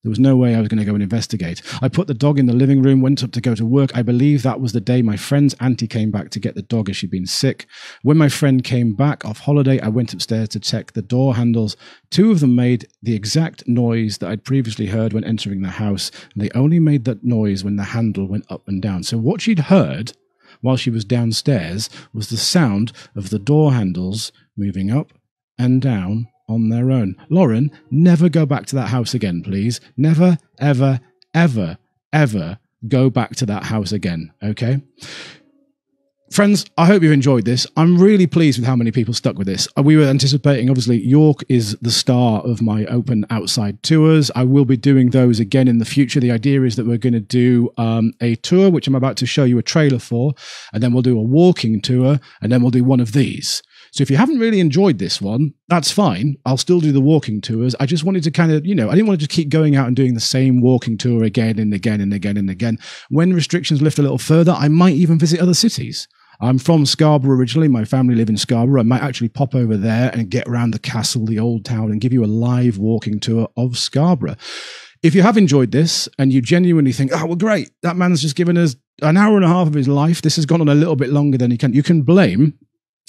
There was no way I was going to go and investigate. I put the dog in the living room, went up to go to work. I believe that was the day my friend's auntie came back to get the dog as she'd been sick. When my friend came back off holiday, I went upstairs to check the door handles. 2 of them made the exact noise that I'd previously heard when entering the house. And they only made that noise when the handle went up and down. So what she'd heard while she was downstairs was the sound of the door handles moving up and down on their own. Lauren, never go back to that house again, please. Never, ever, ever, ever go back to that house again, okay? Friends, I hope you enjoyed this. I'm really pleased with how many people stuck with this. We were anticipating, obviously, York is the star of my open outside tours. I will be doing those again in the future. The idea is that we're going to do a tour, which I'm about to show you a trailer for, and then we'll do a walking tour, and then we'll do one of these. So if you haven't really enjoyed this one, that's fine. I'll still do the walking tours. I just wanted to kind of, I didn't want to just keep going out and doing the same walking tour again and again and again and again. When restrictions lift a little further, I might even visit other cities. I'm from Scarborough originally. My family live in Scarborough. I might actually pop over there and get around the castle, the old town, and give you a live walking tour of Scarborough. If you have enjoyed this and you genuinely think, oh, well, great, that man's just given us an hour and a half of his life. This has gone on a little bit longer than he can. You can blame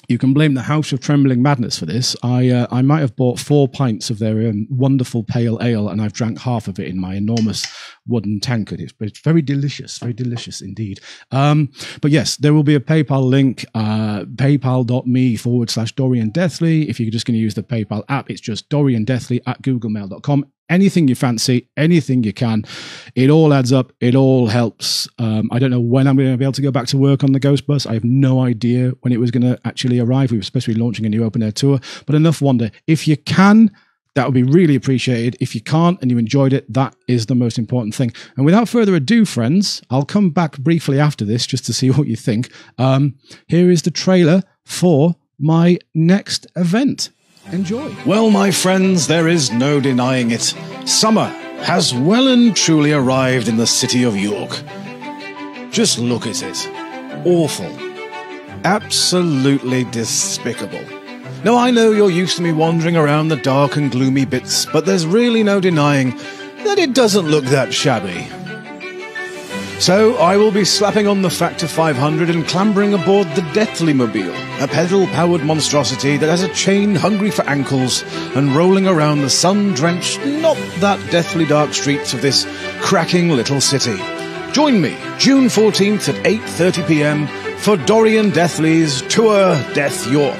the House of Trembling Madness for this. I might have bought 4 pints of their wonderful pale ale, and I've drank half of it in my enormous wooden tankard. It's very delicious indeed. But yes, there will be a PayPal link, paypal.me/Dorian Deathley. If you're just going to use the PayPal app, it's just doriandeathley@googlemail.com. Anything you fancy, anything you can. It all adds up. It all helps. I don't know when I'm going to be able to go back to work on the Ghost Bus. I have no idea when it was going to actually arrive. We were supposed to be launching a new open air tour, but enough wonder. If you can, that would be really appreciated. If you can't and you enjoyed it, that is the most important thing. And without further ado, friends, I'll come back briefly after this just to see what you think. Here is the trailer for my next event. Enjoy. Well, my friends, there is no denying it. Summer has well and truly arrived in the city of York. Just look at it. Awful. Absolutely despicable. Now, I know you're used to me wandering around the dark and gloomy bits, but there's really no denying that it doesn't look that shabby. So I will be slapping on the Factor 500 and clambering aboard the Deathly Mobile, a pedal-powered monstrosity that has a chain hungry for ankles and rolling around the sun-drenched, not that deathly dark streets of this cracking little city. Join me June 14th at 8:30 p.m. for Dorian Deathley's Tour Death York.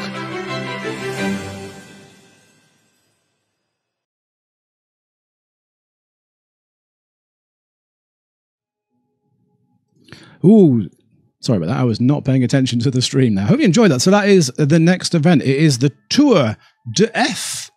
Ooh, sorry about that. I was not paying attention to the stream now. Hope you enjoyed that. So that is the next event. It is the Tour d'Eth.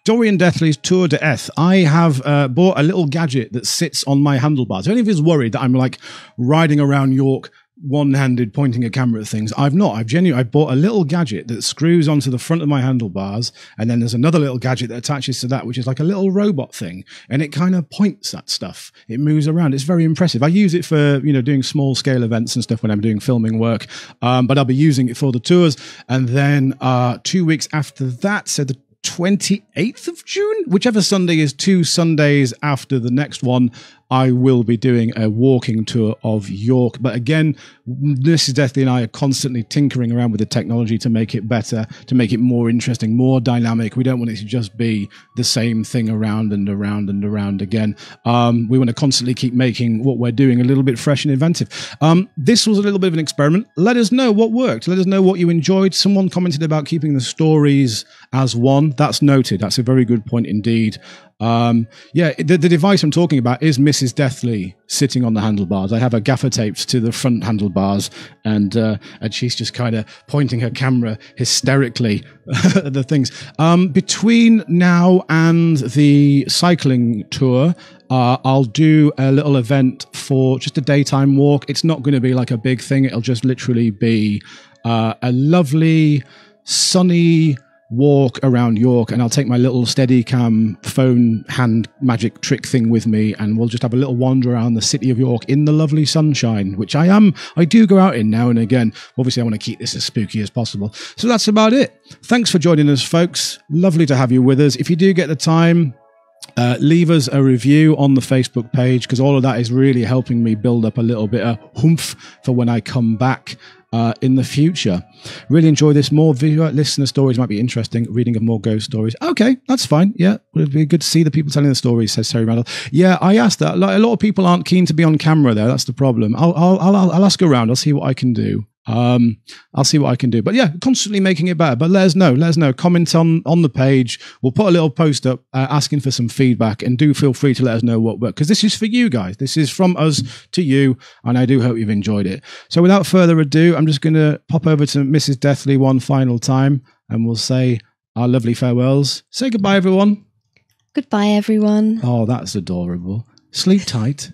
Dorian Deathley's Tour d'Eth. I have bought a little gadget that sits on my handlebars. If any of you is worried that I'm like riding around York one-handed pointing a camera at things, I've not. I bought a little gadget that screws onto the front of my handlebars, and then there's another little gadget that attaches to that, which is like a little robot thing, and it kind of points at stuff. It moves around. It's very impressive. I use it for, doing small-scale events and stuff when I'm doing filming work, but I'll be using it for the tours. And then 2 weeks after that, so the 28th of June, whichever Sunday is 2 Sundays after the next one, I will be doing a walking tour of York. But again, Mrs. Deathley and I are constantly tinkering around with the technology to make it better, to make it more interesting, more dynamic. We don't want it to just be the same thing around and around and around again. We want to constantly keep making what we're doing a little bit fresh and inventive. This was a little bit of an experiment. Let us know what worked. Let us know what you enjoyed. Someone commented about keeping the stories as one. That's noted. That's a very good point indeed. The device I'm talking about is Mrs. Deathley sitting on the handlebars. I have her gaffer taped to the front handlebars, and she's just kind of pointing her camera hysterically at the things. Between now and the cycling tour, I'll do a little event for just a daytime walk. It's not going to be like a big thing. It'll just literally be a lovely, sunny walk around York, and I'll take my little Steadicam phone hand magic trick thing with me, and we'll just have a little wander around the city of York in the lovely sunshine, which I do go out in now and again. Obviously, I want to keep this as spooky as possible. So that's about it. Thanks for joining us, folks. Lovely to have you with us. If you do get the time, leave us a review on the Facebook page, because all of that is really helping me build up a little bit of oomph for when I come back in the future. Really enjoy this. More video listener stories might be interesting. Reading of more ghost stories. Okay, that's fine. Yeah, it'd be good to see the people telling the stories, says Terry Randall. Yeah, I asked that. Like, a lot of people aren't keen to be on camera there. That's the problem. I'll ask around. I'll see what I can do. I'll see what I can do. But yeah, constantly making it better. But let us know. Comment on the page. We'll put a little post up asking for some feedback, and do feel free to let us know what worked, because this is for you guys. This is from us to you, and I do hope you've enjoyed it. So without further ado, I'm just going to pop over to Mrs. Deathley one final time, and we'll say our lovely farewells. Say goodbye, everyone. Goodbye, everyone. Oh, that's adorable. Sleep tight.